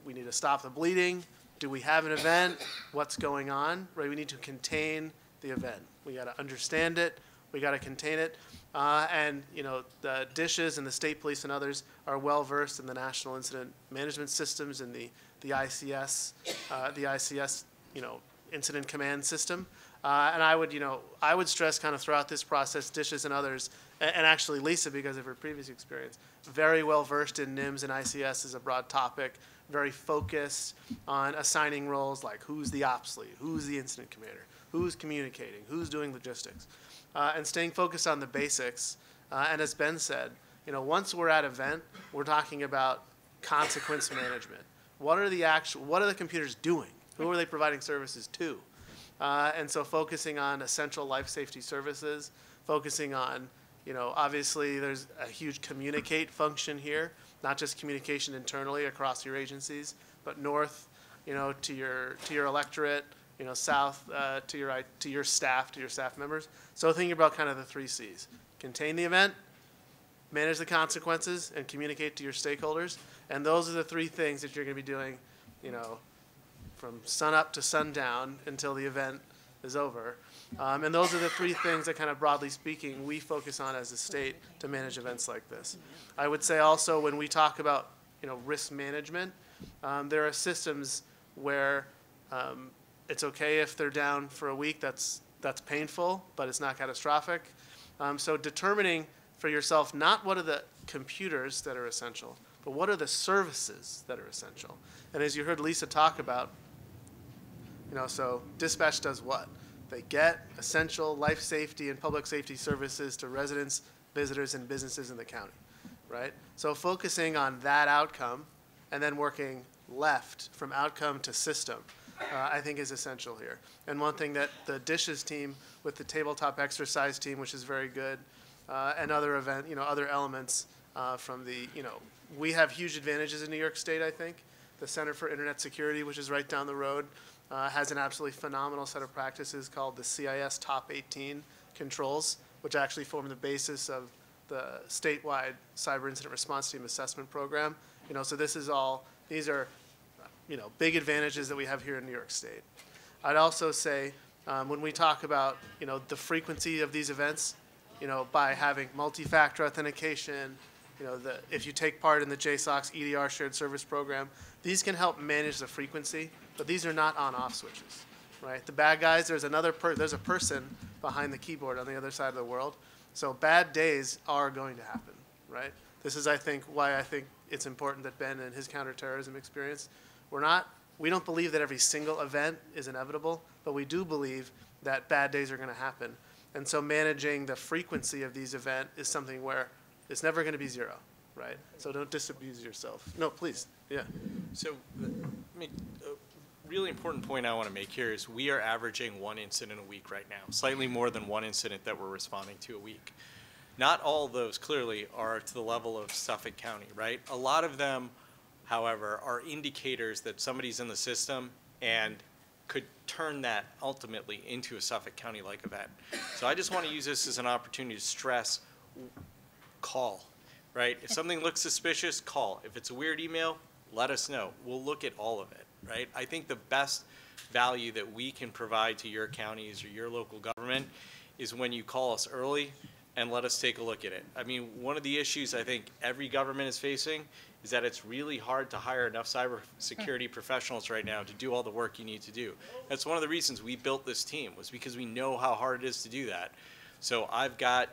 We need to stop the bleeding. Do we have an event? What's going on? Right? We need to contain the event. We got to understand it. We got to contain it. And the DISHES and the state police and others are well versed in the national incident management systems and the ICS, incident command system. And I would stress kind of throughout this process, DISHES and others, and actually Lisa, because of her previous experience, very well versed in NIMS and ICS is a broad topic, very focused on assigning roles like who's the ops lead, who's the incident commander, who's communicating, who's doing logistics, and staying focused on the basics. And as Ben said, once we're at event, we're talking about consequence management. What are the computers doing? Who are they providing services to? And so focusing on essential life safety services, focusing on, obviously there's a huge communicate function here, not just communication internally across your agencies, but north, to your electorate, south to your staff members. So thinking about kind of the 3 C's: contain the event, manage the consequences, and communicate to your stakeholders. And those are the 3 things that you're going to be doing, from sun up to sundown until the event is over. And those are the 3 things that, kind of broadly speaking, we focus on as a state to manage events like this. I would say also, when we talk about risk management, there are systems where it's okay if they're down for a week. That's painful, but it's not catastrophic. So determining for yourself not what are the computers that are essential, but what are the services that are essential. And as you heard Lisa talk about, so dispatch does what? They get essential life safety and public safety services to residents, visitors, and businesses in the county, right? So focusing on that outcome and then working left from outcome to system, I think is essential here. And one thing that the dishes team with the tabletop exercise team, which is very good, and other other elements from the, we have huge advantages in New York State, I think. The Center for Internet Security, which is right down the road, has an absolutely phenomenal set of practices called the CIS Top 18 controls, which actually form the basis of the statewide cyber incident response team assessment program. So these are, big advantages that we have here in New York State. I'd also say when we talk about, the frequency of these events, by having multi-factor authentication, if you take part in the JSOC's EDR shared service program, these can help manage the frequency, but these are not on-off switches, right? The bad guys, there's a person behind the keyboard on the other side of the world. So bad days are going to happen, right? This is, I think, why I think it's important that Ben and his counterterrorism experience, we don't believe that every single event is inevitable, but we do believe that bad days are going to happen. And so managing the frequency of these events is something where it's never going to be zero, right? So don't disabuse yourself. No, please, yeah. So, a really important point I want to make here is we are averaging 1 incident a week right now, slightly more than 1 incident that we're responding to a week. Not all of those, clearly, are to the level of Suffolk County, right? A lot of them, however, are indicators that somebody's in the system and could turn that ultimately into a Suffolk County-like event. So I just want to use this as an opportunity to stress, call, right? If something looks suspicious, call. If it's a weird email, let us know. We'll look at all of it, right? I think the best value that we can provide to your counties or your local government is when you call us early and let us take a look at it. I mean, one of the issues I think every government is facing is that it's really hard to hire enough cybersecurity professionals right now to do all the work you need to do. That's one of the reasons we built this team, was because we know how hard it is to do that. So I've got,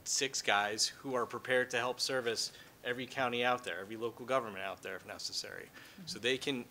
6 guys who are prepared to help service every county out there, every local government out there if necessary. So they can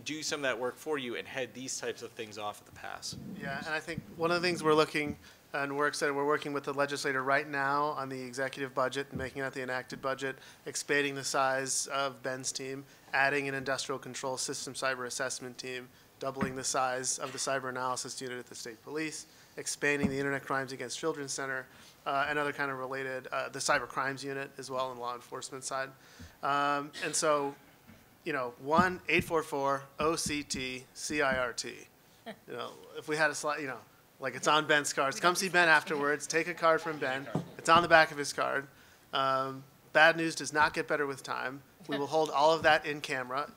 do some of that work for you and head these types of things off at the pass. Yeah, and I think one of the things we're looking and we're excited, we're working with the legislator right now on the executive budget and making that the enacted budget, expanding the size of Ben's team, adding an industrial control system cyber assessment team, doubling the size of the cyber analysis unit at the state police, expanding the Internet Crimes Against Children Center, and other kind of related, the cyber crimes unit as well on the law enforcement side. And so, 1-844-OCT-CIRT. If we had a slide, like it's on Ben's cards. Come see Ben afterwards. Take a card from Ben. It's on the back of his card. Bad news does not get better with time. We will hold all of that in camera.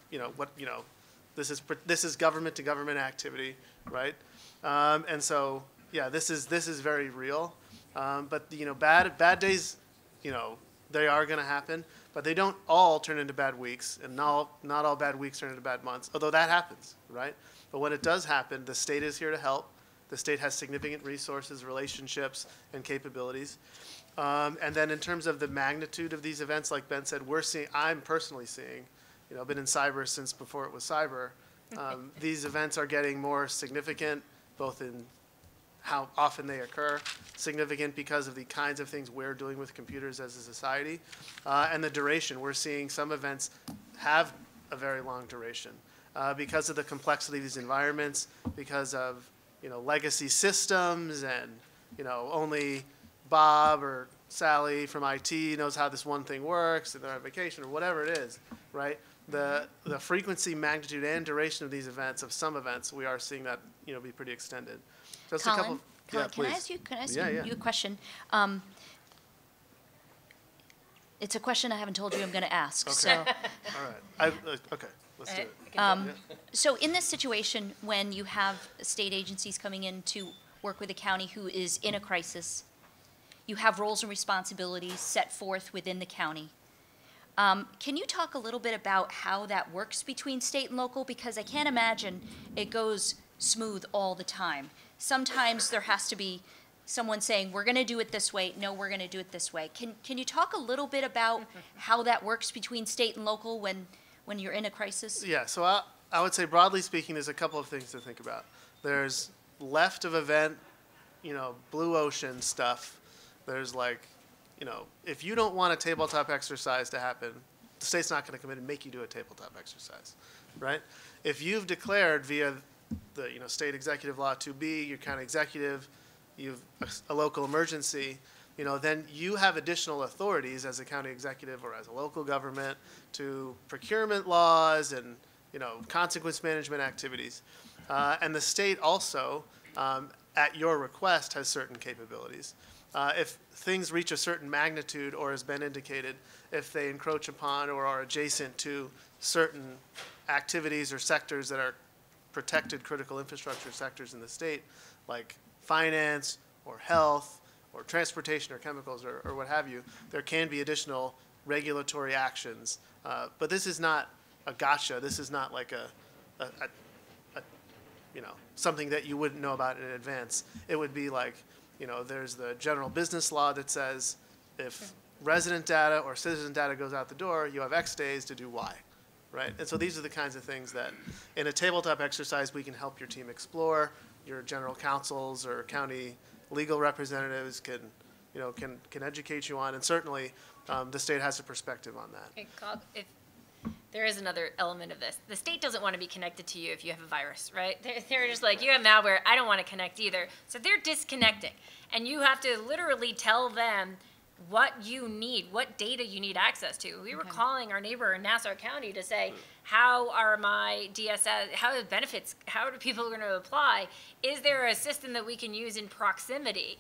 This is government to government activity, right? And so, yeah, this is very real. But bad days, they are going to happen. But they don't all turn into bad weeks, and not all bad weeks turn into bad months. Although that happens, right? But when it does happen, the state is here to help. The state has significant resources, relationships, and capabilities. And then in terms of the magnitude of these events, like Ben said, I'm personally seeing, I've been in cyber since before it was cyber. These events are getting more significant, both in how often they occur, significant because of the kinds of things we're doing with computers as a society, and the duration. We're seeing some events have a very long duration because of the complexity of these environments, because of legacy systems, and only Bob or Sally from IT knows how this one thing works, and they're on vacation or whatever it is, right? The frequency, magnitude, and duration of these events, of some events, we are seeing that be pretty extended. Just Colin, a couple. Colin, Yeah, can I please. ask you Yeah. you a question? It's a question I haven't told you I'm going to ask. Okay. So. All right. Okay. Let's do it. So in this situation, when you have state agencies coming in to work with a county who is in a crisis, you have roles and responsibilities set forth within the county. Can you talk a little bit about how that works between state and local? Because I can't imagine it goes smooth all the time. Sometimes there has to be someone saying, we're going to do it this way, no, we're going to do it this way. Can you talk a little bit about how that works between state and local when you're in a crisis? Yeah, so I would say broadly speaking, there's a couple of things to think about. There's left of event, blue ocean stuff. There's like, if you don't want a tabletop exercise to happen, the state's not going to come in and make you do a tabletop exercise, right? If you've declared via the state executive law 2B, your county executive, you've a local emergency, then you have additional authorities as a county executive or as a local government to procurement laws and consequence management activities. And the state also, at your request, has certain capabilities. If things reach a certain magnitude or has been indicated, if they encroach upon or are adjacent to certain activities or sectors that are protected critical infrastructure sectors in the state, like finance or health or transportation or chemicals or what have you, there can be additional regulatory actions. But this is not a gotcha. This is not like something that you wouldn't know about in advance. It would be like, there's the general business law that says if resident data or citizen data goes out the door, you have X days to do Y, right? And so these are the kinds of things that in a tabletop exercise we can help your team explore. Your general counsels or county legal representatives can educate you on, and certainly the state has a perspective on that. If there is another element of this. The state doesn't want to be connected to you if you have a virus, right? They're just like, you have malware, I don't want to connect either. So they're disconnecting. And you have to literally tell them what you need, what data you need access to. We were calling our neighbor in Nassau County to say, how are my DSS, how are the benefits, how are people going to apply? Is there a system that we can use in proximity?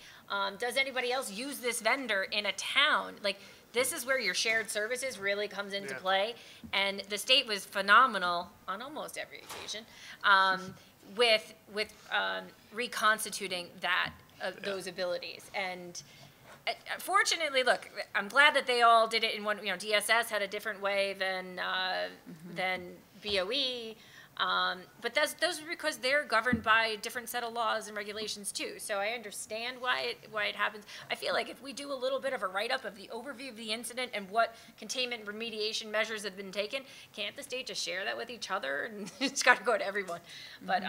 Does anybody else use this vendor in a town? Like, this is where your shared services really comes into play. And the state was phenomenal on almost every occasion with reconstituting those abilities. And fortunately, look, I'm glad that they all did it in one. DSS had a different way than BOE, but those are because they're governed by a different set of laws and regulations too. So I understand why it happens. I feel like if we do a little bit of a write-up of the overview of the incident and what containment and remediation measures have been taken, can't the state just share that with each other? And it's got to go to everyone. But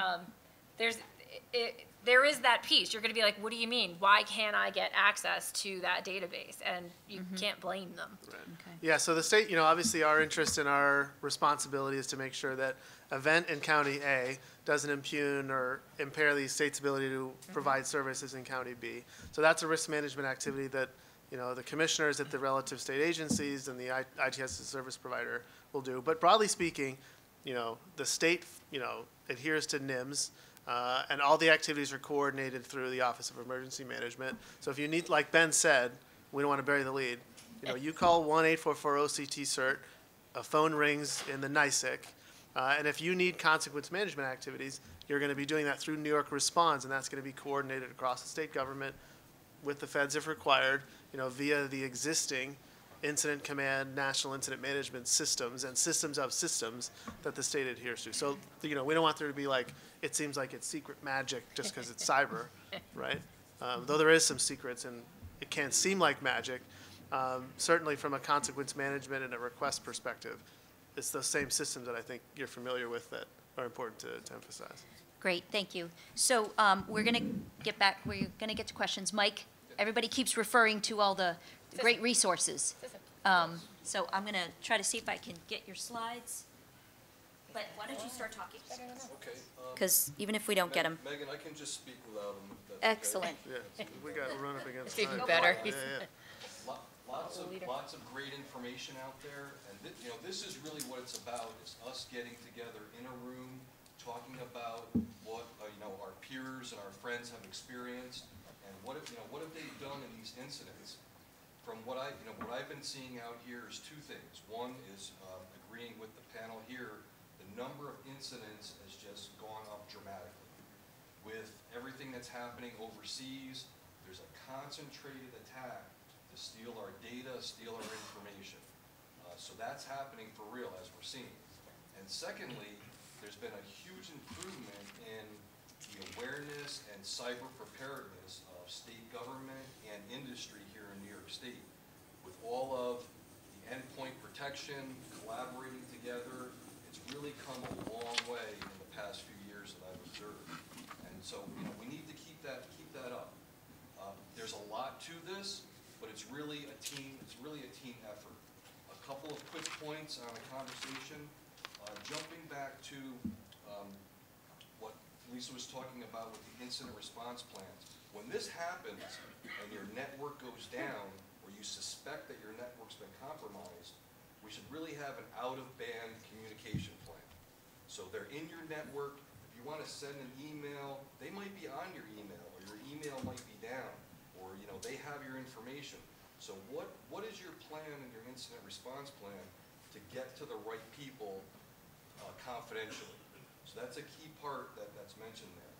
there is that piece. You're going to be like, what do you mean? Why can't I get access to that database? And you can't blame them. Right. Okay. Yeah, so the state, obviously our interest and our responsibility is to make sure that event in County A doesn't impugn or impair the state's ability to provide services in County B. So that's a risk management activity that, the commissioners at the relative state agencies and the ITS service provider will do. But broadly speaking, the state, adheres to NIMS. And all the activities are coordinated through the Office of Emergency Management. So if you need, like Ben said, we don't want to bury the lead. You call 1-844-OCT-CERT, a phone rings in the NYSAC, and if you need consequence management activities, you're going to be doing that through New York Responds, and that's going to be coordinated across the state government with the feds if required, via the existing incident command, national incident management systems, and systems of systems that the state adheres to. So, we don't want there to be like, it seems like it's secret magic just because it's cyber, right? Though there is some secrets and it can seem like magic, certainly from a consequence management and a request perspective, it's those same systems that I think you're familiar with that are important to emphasize. Great, thank you. So we're going to get back, we're going to get to questions. Mike, everybody keeps referring to all the great resources. So I'm going to try to see if I can get your slides. But why don't you start talking? Okay. Because even if we don't get them. Megan, I can just speak without them. Excellent. Yeah, we got to run up against It's even time. better. Yeah. Lots of great information out there, and this is really what it's about: is us getting together in a room, talking about what our peers and our friends have experienced, and what have they done in these incidents. From what I've been seeing out here is two things. One is agreeing with the panel here. The number of incidents has just gone up dramatically. With everything that's happening overseas, there's a concentrated attack to steal our data, steal our information. So that's happening for real, as we're seeing. And secondly, there's been a huge improvement in the awareness readiness and cyber preparedness of state government and industry here in New York State. With all of the endpoint protection, collaborating together, it's really come a long way in the past few years that I've observed. And so, you know, we need to keep that up. There's a lot to this, but it's really a team effort. A couple of quick points on the conversation. Jumping back to what Lisa was talking about with the incident response plans. When this happens and your network goes down, or you suspect that your network's been compromised, we should really have an out-of-band communication plan. So they're in your network. If you want to send an email, they might be on your email, or your email might be down, or you know they have your information. So what is your plan and your incident response plan to get to the right people confidentially? So that's a key part that's mentioned there.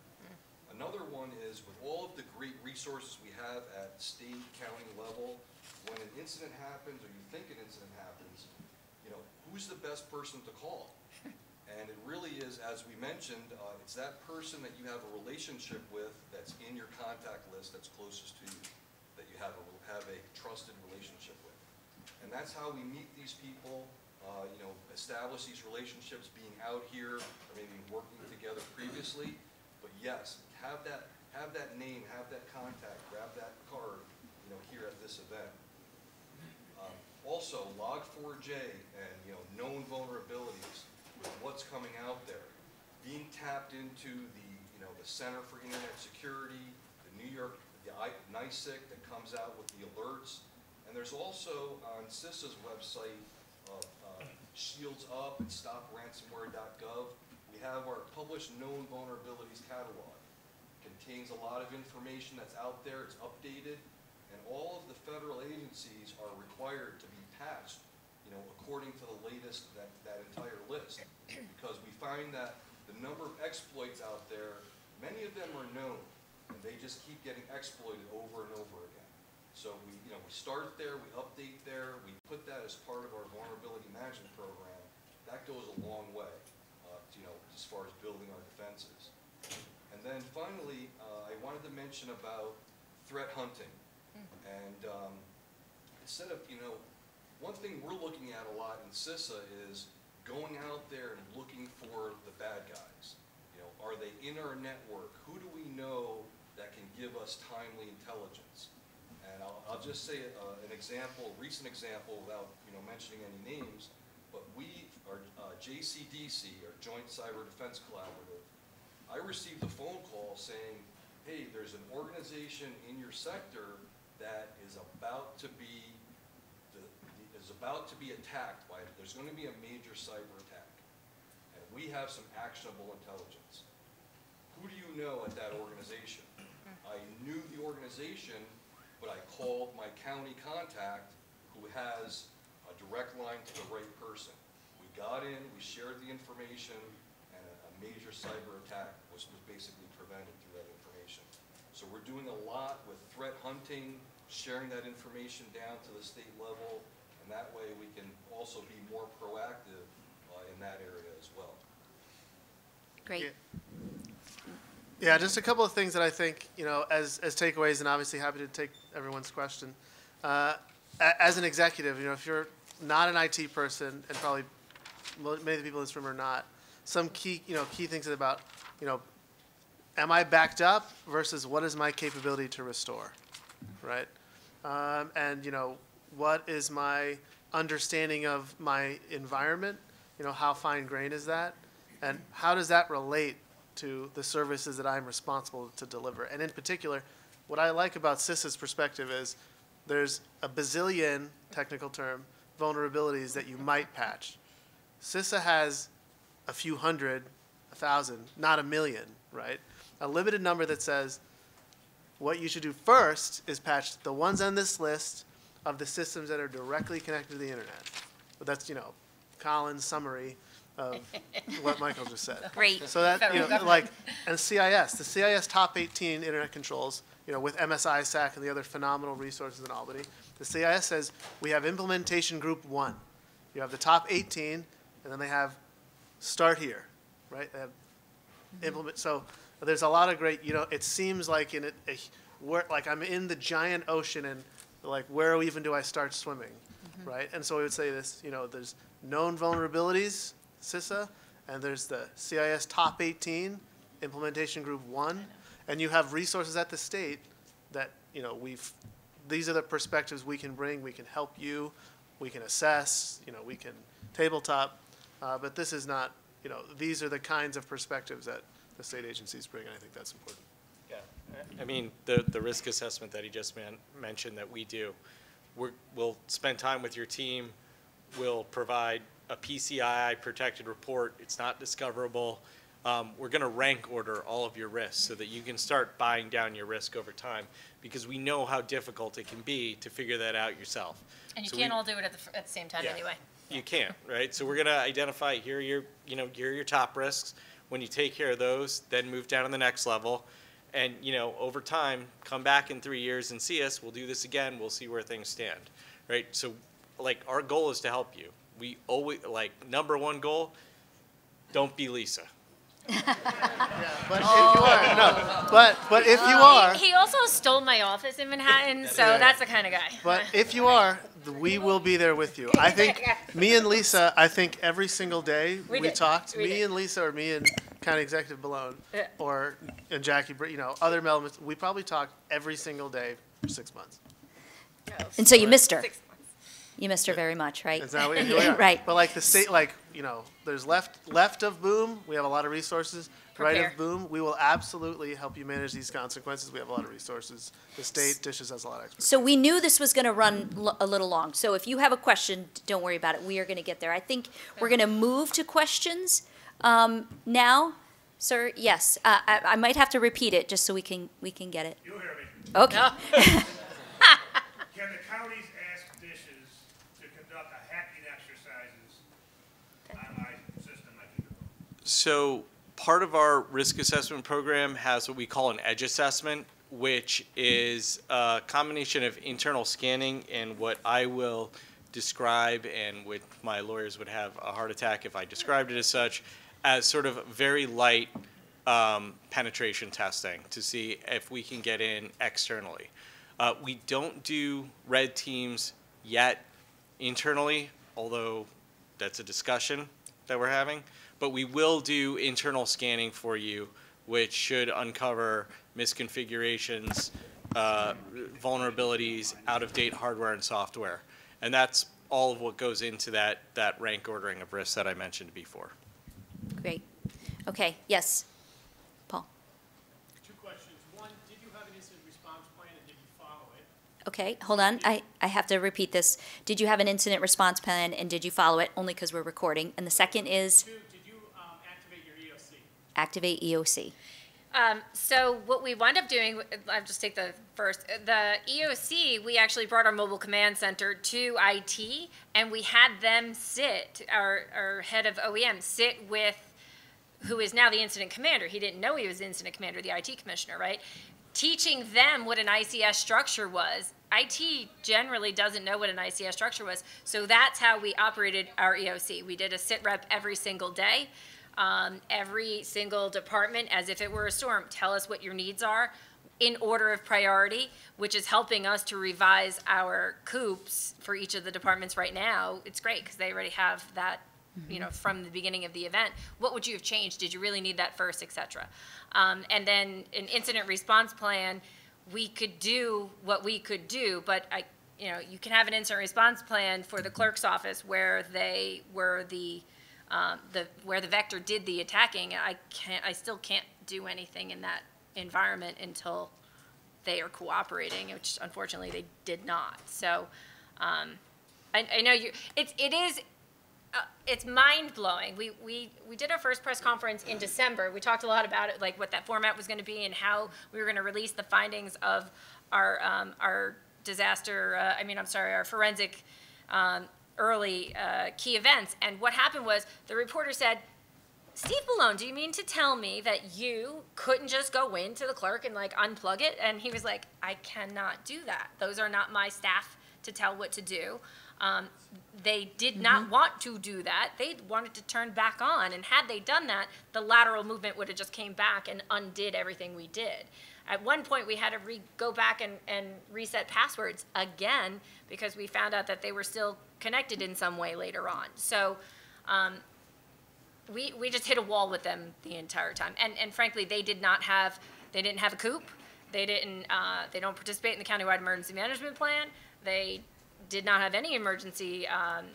Another one is with all of the great resources we have at state, county level, when an incident happens or you think an incident happens, you know, who's the best person to call? And it really is, as we mentioned, it's that person that you have a relationship with that's in your contact list that's closest to you, that you have a trusted relationship with. And that's how we meet these people, you know, establish these relationships being out here or maybe working together previously. But yes, have that name, have that contact, grab that card, you know, here at this event. Also, Log4j and, you know, known vulnerabilities with what's coming out there. Being tapped into the, you know, the Center for Internet Security, the NYSAC that comes out with the alerts. And there's also on CISA's website, Shields Up and StopRansomware.gov, we have our published known vulnerabilities catalog. Contains a lot of information that's out there, it's updated, and all of the federal agencies are required to be patched, you know, according to the latest, that entire list. Because we find that the number of exploits out there, many of them are known, and they just keep getting exploited over and over again. So we start there, we update there, we put that as part of our vulnerability management program. That goes a long way, you know, as far as building our defenses. And then finally, I wanted to mention about threat hunting. And instead of, you know, one thing we're looking at a lot in CISA is going out there and looking for the bad guys. You know, are they in our network? Who do we know that can give us timely intelligence? And I'll just say an example, a recent example, without, you know, mentioning any names. But we, our JCDC, our Joint Cyber Defense Collaborative, I received a phone call saying, hey, there's an organization in your sector that is about to be attacked by, there's going to be a major cyber attack. And we have some actionable intelligence. Who do you know at that organization? I knew the organization, but I called my county contact who has a direct line to the right person. We got in, we shared the information, and a major cyber attack was basically prevented through that information. So we're doing a lot with threat hunting, sharing that information down to the state level, and that way we can also be more proactive in that area as well. Great. Yeah, just a couple of things that I think, you know, as takeaways, and obviously happy to take everyone's question. As an executive, you know, if you're not an IT person, and probably many of the people in this room are not, some key things about, you know, am I backed up versus what is my capability to restore, right? And, you know, what is my understanding of my environment? You know, how fine-grained is that? And how does that relate to the services that I'm responsible to deliver? And in particular, what I like about CISA's perspective is there's a bazillion, technical term, vulnerabilities that you might patch. CISA has a few hundred, 1,000, not a million, right? A limited number that says what you should do first is patch the ones on this list of the systems that are directly connected to the internet. But that's, you know, Colin's summary of what Michael just said. Great. So that, you know, like, and CIS, the CIS top 18 internet controls, you know, with NYSAC and the other phenomenal resources in Albany, the CIS says we have implementation group 1. You have the top 18, and then they have start here, right? They have implement. So there's a lot of great, it seems like like I'm in the giant ocean and like where even do I start swimming, right? And so we would say this, there's known vulnerabilities, CISA, and there's the CIS Top 18, Implementation Group 1, and you have resources at the state that, these are the perspectives we can bring, we can help you, we can assess, we can tabletop, but this is not, these are the kinds of perspectives that the state agencies bring, and I think that's important. Yeah, I mean, the risk assessment that he just mentioned that we do, we'll spend time with your team, we'll provide a PCI protected report, it's not discoverable. We're going to rank order all of your risks so that you can start buying down your risk over time, because we know how difficult it can be to figure that out yourself. And you can't all do it at the same time anyway. You can't, right? So we're going to identify here are your top risks. When you take care of those, then move down to the next level. And, over time, come back in 3 years and see us. We'll do this again. We'll see where things stand, right? So, our goal is to help you. We always, number one goal, don't be Lisa. Yeah, but if you are, no, but if you are, He also stole my office in Manhattan, so that's the kind of guy. but if you are, we will be there with you. I think me and Lisa, every single day we talked. Me and Lisa, or me and County Executive Balone, and Jackie, other elements. We probably talked every single day for 6 months. And so you missed her. 6 months. You missed her very much, right? Is that what you're doing? Right. But the state, there's left of boom, we have a lot of resources. Right Prepare. of boom, we will absolutely help you manage these consequences. We have a lot of resources. The state dishes us a lot of expertise. So we knew this was going to run a little long. So if you have a question, don't worry about it. We are going to get there. I think we're going to move to questions now. Sir, yes. I might have to repeat it just so we can get it. You'll hear me. Okay. Can the counties ask dishes to conduct a hacking exercises on my system? So part of our risk assessment program has what we call an edge assessment, which is a combination of internal scanning and what I will describe, and what my lawyers would have a heart attack if I described it as such, as sort of very light penetration testing to see if we can get in externally. We don't do red teams yet internally, although that's a discussion that we're having. But we will do internal scanning for you, which should uncover misconfigurations, vulnerabilities, out-of-date hardware and software. And that's all of what goes into that rank ordering of risks that I mentioned before. Great. Okay. Yes. Paul. 2 questions. One, did you have an incident response plan and did you follow it? Okay. Hold on. I have to repeat this. Did you have an incident response plan and did you follow it? Only because we're recording. And the second is 2, did you activate your EOC? activate EOC. So what we wound up doing, I'll just take the first, the EOC, we actually brought our mobile command center to IT, and we had them sit, our head of OEM, sit with who is now the incident commander. He didn't know he was the incident commander, the IT commissioner, right? Teaching them what an ICS structure was. IT generally doesn't know what an ICS structure was, so that's how we operated our EOC. We did a sit rep every single day. Every single department, as if it were a storm, tell us what your needs are in order of priority, which is helping us to revise our CoOPs for each of the departments right now. It's great because they already have that, you know, from the beginning of the event. What would you have changed? Did you really need that first, et cetera? And then an incident response plan, we could do what we could do, but you can have an incident response plan for the clerk's office where they were where the vector did the attacking. I still can't do anything in that environment until they are cooperating, which unfortunately they did not. So I know it's mind blowing. We did our first press conference in December. We talked a lot about it, like what that format was going to be and how we were going to release the findings of our disaster. Our forensic. Early key events. And what happened was the reporter said, Steve Balone, do you mean to tell me that you couldn't just go into the clerk and like unplug it? And he was like, I cannot do that. Those are not my staff to tell what to do. They did not want to do that. They wanted to turn back on. And had they done that, the lateral movement would have just came back and undid everything we did. At one point, we had to go back and reset passwords again because we found out that they were still connected in some way later on. So we just hit a wall with them the entire time. And frankly, they didn't have a CoOP. They don't participate in the countywide emergency management plan. They did not have any emergency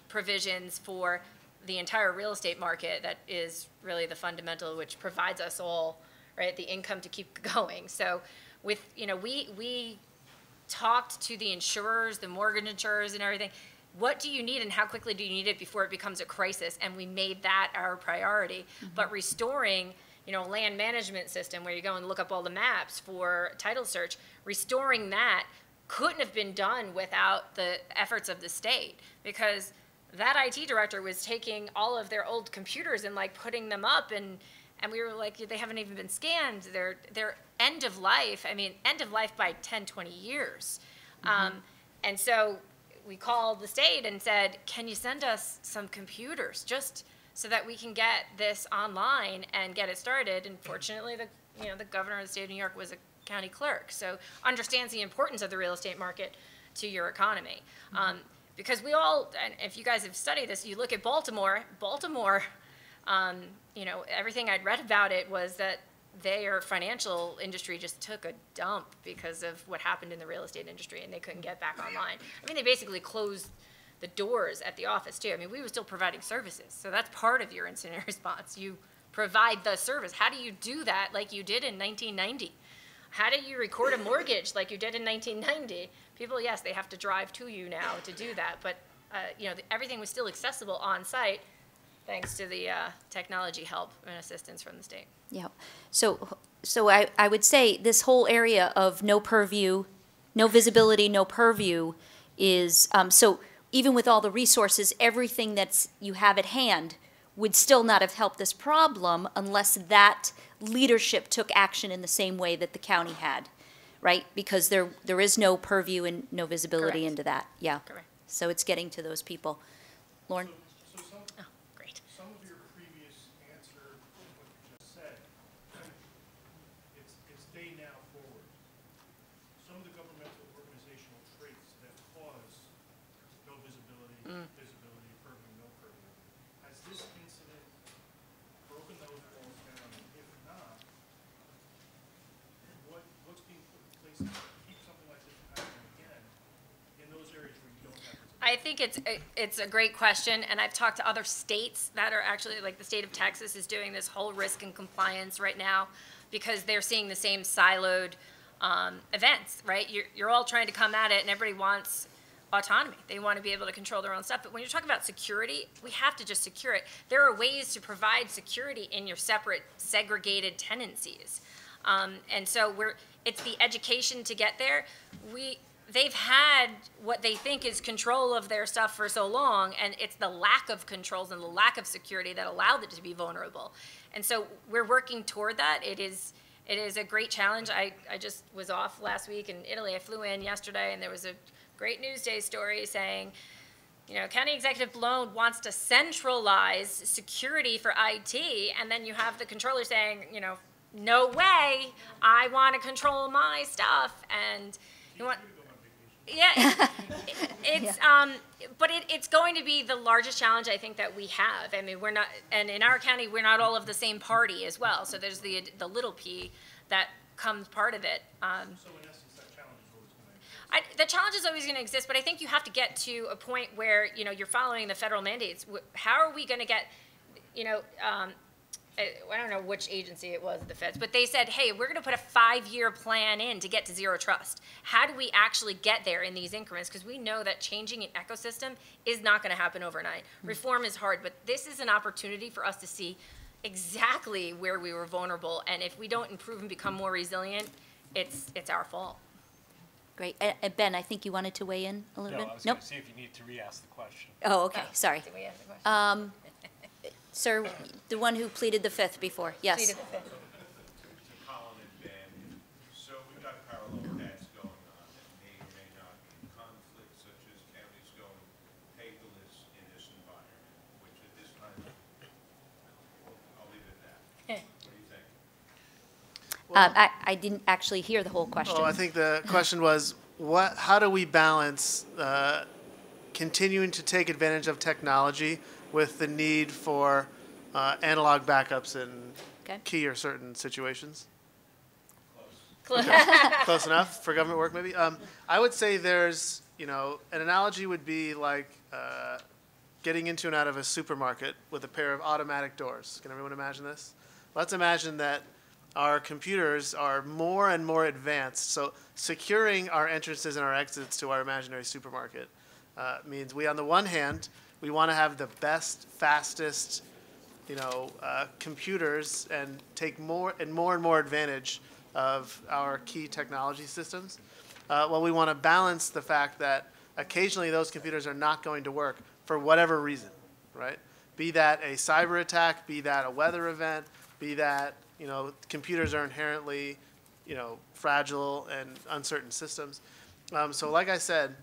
provisions for the entire real estate market that is really the fundamental, which provides us all, right, the income to keep going. So with, we talked to the insurers, the mortgage insurers and everything. What do you need and how quickly do you need it before it becomes a crisis? And we made that our priority. But restoring, land management system where you go and look up all the maps for title search, restoring that couldn't have been done without the efforts of the state, because that IT director was taking all of their old computers and like putting them up, and we were like, they haven't even been scanned. They're end of life. I mean, end of life by 10, 20 years. And so we called the state and said, can you send us some computers just so that we can get this online and get it started? And fortunately, the governor of the state of New York was a county clerk, so understands the importance of the real estate market to your economy. Because we all, and if you guys have studied this, you look at Baltimore, everything I'd read about it was that their financial industry just took a dump because of what happened in the real estate industry, and they couldn't get back online. I mean, they basically closed the doors at the office too. I mean, we were still providing services, so that's part of your incident response. You provide the service. How do you do that like you did in 1990? How do you record a mortgage like you did in 1990? People, yes, they have to drive to you now to do that, but everything was still accessible on site thanks to the technology help and assistance from the state. Yeah. So I would say this whole area of no purview, no visibility, no purview is, so even with all the resources, everything that's you have at hand would still not have helped this problem unless that leadership took action in the same way that the county had, right? Because there is no purview and no visibility Correct. into that. Yeah. Correct. So it's getting to those people. Lauren? Great. Some of your previous answer, what you just said, it's day now forward. Some of the governmental organizational traits that cause no visibility, visibility, purview, no purview. Has this incident broken those walls down? And if not, what's being put in place to keep something like this from happening again in those areas where you don't have visibility? I think it's a great question, and I've talked to other states that are actually, like the state of Texas is doing this whole risk and compliance right now because they're seeing the same siloed events, right? You're all trying to come at it, and everybody wants autonomy. They want to be able to control their own stuff. But when you're talking about security, we have to just secure it. There are ways to provide security in your separate, segregated tenancies. And so it's the education to get there. They've had what they think is control of their stuff for so long, and it's the lack of controls and the lack of security that allowed it to be vulnerable. And so we're working toward that. It is a great challenge. I just was off last week in Italy. I flew in yesterday, and there was a great Newsday story saying, County Executive Malone wants to centralize security for IT, and then you have the controller saying, no way, I want to control my stuff, and you want. Yeah, but it's going to be the largest challenge I think that we have. I mean, we're not, and in our county, we're not all of the same party as well. So there's the little p that comes part of it. So in essence, that challenge is always going to exist. The challenge is always going to exist, but I think you have to get to a point where you're following the federal mandates. How are we going to get, I don't know which agency it was, the feds, but they said, hey, we're going to put a 5-year plan in to get to zero trust. How do we actually get there in these increments? Because we know that changing an ecosystem is not going to happen overnight. Reform is hard, but this is an opportunity for us to see exactly where we were vulnerable. And if we don't improve and become more resilient, it's our fault. Great. Ben, I think you wanted to weigh in a little bit? No, I was going to see if you need to re-ask the question. Oh, okay. Sorry. Did we have the question? Sir, the one who pleaded the fifth before. Yes. Pleaded the fifth. To Colin and Ben, so we've got parallel paths going on that may or may not be in conflict, such as counties going pay I didn't actually hear the whole question. Oh, I think the question was, how do we balance continuing to take advantage of technology with the need for analog backups in Okay. key or certain situations? Close. Close enough for government work, maybe? I would say there's, an analogy would be like getting into and out of a supermarket with a pair of automatic doors. Can everyone imagine this? Let's imagine that our computers are more and more advanced. So securing our entrances and our exits to our imaginary supermarket means we, on the one hand, we want to have the best, fastest, computers and take more and more advantage of our key technology systems. Well, we want to balance the fact that occasionally those computers are not going to work for whatever reason, right? Be that a cyber attack, be that a weather event, be that, computers are inherently, fragile and uncertain systems. So like I said,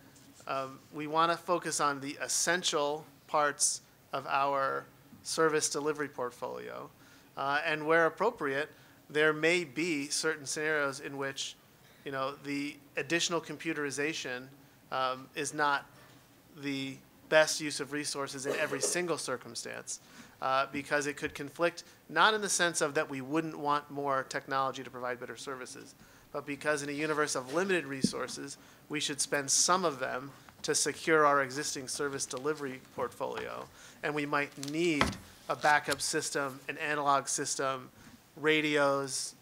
we want to focus on the essential parts of our service delivery portfolio. And where appropriate, there may be certain scenarios in which, the additional computerization is not the best use of resources in every single circumstance, because it could conflict, not in the sense of that we wouldn't want more technology to provide better services, but because in a universe of limited resources, we should spend some of them to secure our existing service delivery portfolio. And we might need a backup system, an analog system, radios,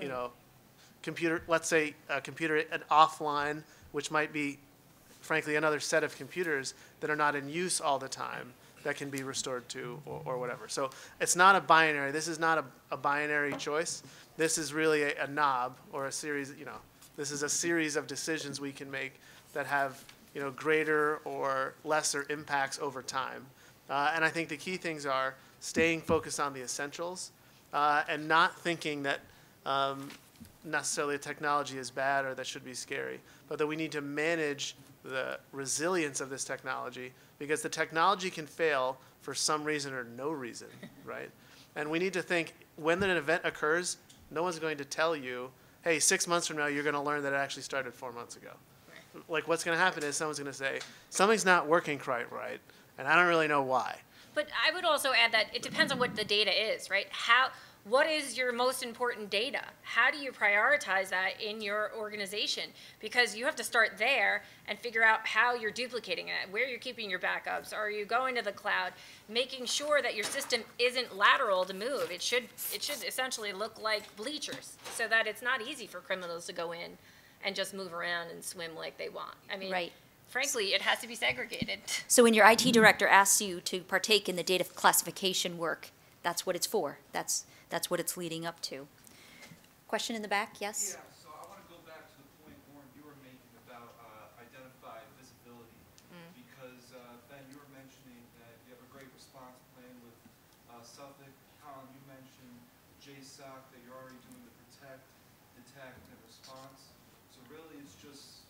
computer, let's say a computer, an offline, which might be, frankly, another set of computers that are not in use all the time that can be restored to or whatever. So it's not a binary. This is not a binary choice. This is really a knob or a series, this is a series of decisions we can make that have, greater or lesser impacts over time. And I think the key things are staying focused on the essentials and not thinking that necessarily technology is bad or that should be scary, but that we need to manage the resilience of this technology, because the technology can fail for some reason or no reason, right? And we need to think, when an event occurs, no one's going to tell you, hey, 6 months from now, you're going to learn that it actually started 4 months ago. Right. Like, what's going to happen is someone's going to say, something's not working quite right, and I don't really know why. But I would also add that it depends on what the data is, right? What is your most important data? How do you prioritize that in your organization? Because you have to start there and figure out how you're duplicating it, where you're keeping your backups. Are you going to the cloud? Making sure that your system isn't lateral to move. It should essentially look like bleachers, so that it's not easy for criminals to go in and just move around and swim like they want. I mean, Right. Frankly, it has to be segregated. So when your IT director asks you to partake in the data classification work, that's what it's for. That's what it's leading up to. Question in the back, yes? Yeah, so I want to go back to the point, Warren, you were making about identified visibility. Because, Ben, you were mentioning that you have a great response plan with Suffolk. Colin, you mentioned JSOC, that you're already doing the protect, detect, and response. So really it's just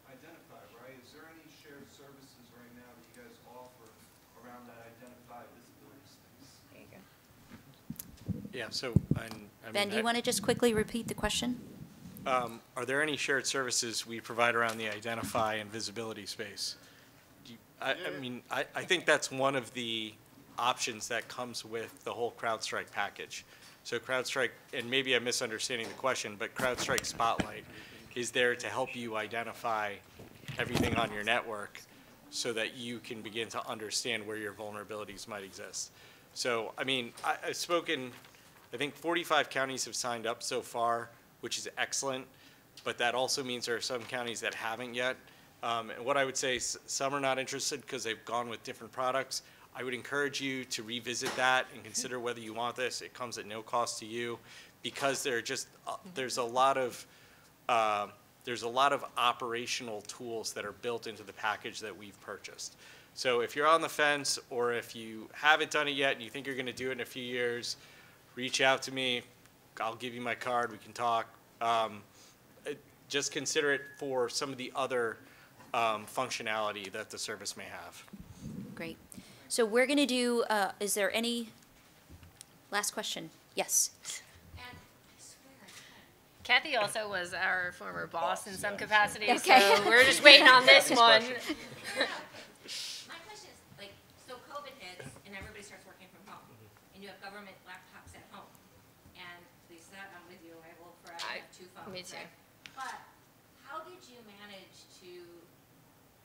identify, right? Is there any shared services right now that you guys offer around that identified visibility space? There you go. Yeah, so, Ben, do you want to just quickly repeat the question? are there any shared services we provide around the identify and visibility space? I think that's one of the options that comes with the whole CrowdStrike package. So CrowdStrike, and maybe I'm misunderstanding the question, but CrowdStrike Spotlight is there to help you identify everything on your network so that you can begin to understand where your vulnerabilities might exist. So, I've spoken, I think 45 counties have signed up so far, which is excellent, but that also means there are some counties that haven't yet. And what I would say is some are not interested because they've gone with different products. I would encourage you to revisit that and consider whether you want this. It comes at no cost to you, because there's a lot of operational tools that are built into the package that we've purchased. So if you're on the fence, or if you haven't done it yet and you think you're going to do it in a few years, reach out to me. I'll give you my card. We can talk. Just consider it for some of the other functionality that the service may have. Great. So we're going to do, is there any last question? Yes. Kathy also was our former boss in some yeah. capacity, Okay. so we're just waiting on this one. My question is, like, so COVID hits and everybody starts working from home, and you have government laptops at home. And Lisa, I'm with you, I will forever have 2 phones. Me too. right? But how did you manage to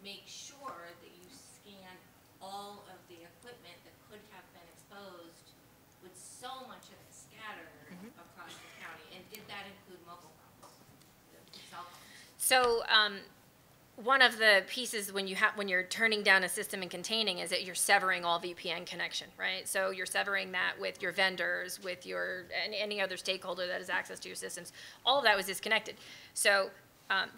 make sure that you scanned all of the equipment that could have been exposed with so much of it scattered across the county? And did that include mobile phones, the cell phones? So one of the pieces when you're turning down a system and containing is that you're severing all VPN connection, right? So you're severing that with your vendors, with your any other stakeholder that has access to your systems. All of that was disconnected. So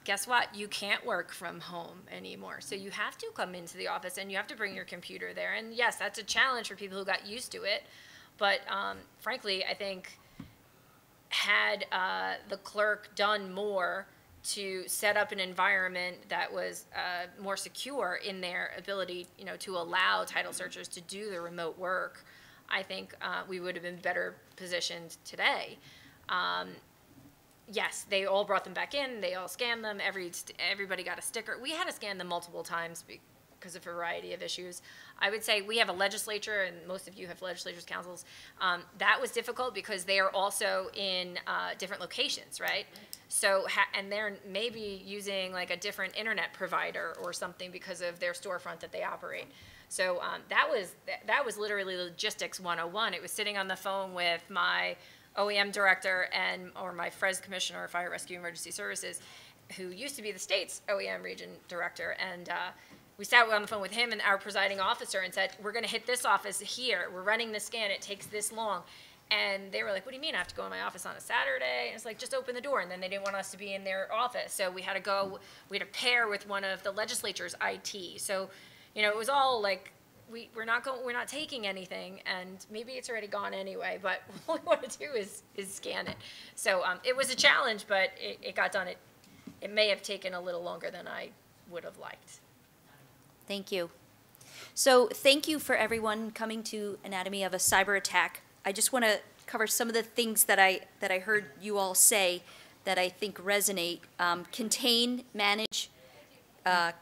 guess what? You can't work from home anymore. So you have to come into the office and you have to bring your computer there. And yes, that's a challenge for people who got used to it. But frankly, I think had the clerk done more to set up an environment that was more secure in their ability, to allow title searchers to do the remote work, I think we would have been better positioned today. Yes, they all brought them back in. They all scanned them. Everybody got a sticker. We had to scan them multiple times because of a variety of issues. I would say we have a legislature, and most of you have legislatures, councils. That was difficult because they are also in different locations, right? So, and they're maybe using like a different internet provider or something because of their storefront that they operate. So that was literally logistics 101. It was sitting on the phone with my OEM director or my FRES commissioner, Fire Rescue Emergency Services, who used to be the state's OEM region director, and we sat on the phone with him and our presiding officer and said, we're going to hit this office here. We're running the scan. It takes this long. And they were like, what do you mean I have to go in my office on a Saturday? And it's like, just open the door. And then they didn't want us to be in their office. So we had to pair with one of the legislature's IT. So, it was all like, we're not taking anything, and maybe it's already gone anyway, but all we want to do is scan it. So it was a challenge, but it got done. It may have taken a little longer than I would have liked. Thank you. So thank you for everyone coming to Anatomy of a Cyber Attack. I just want to cover some of the things that I heard you all say that I think resonate. Contain, manage,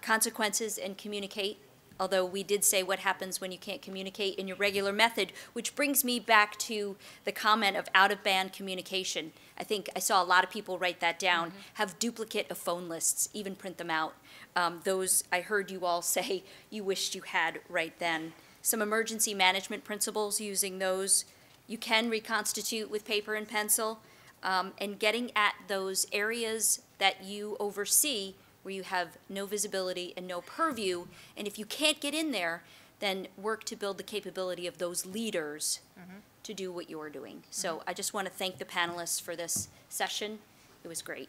consequences, and communicate. Although we did say what happens when you can't communicate in your regular method, which brings me back to the comment of out-of-band communication. I think I saw a lot of people write that down. Have duplicate of phone lists, even print them out. Those I heard you all say you wished you had right then. Some emergency management principles, using those. You can reconstitute with paper and pencil, and getting at those areas that you oversee where you have no visibility and no purview, and if you can't get in there, then work to build the capability of those leaders to do what you're doing. So I just want to thank the panelists for this session. It was great.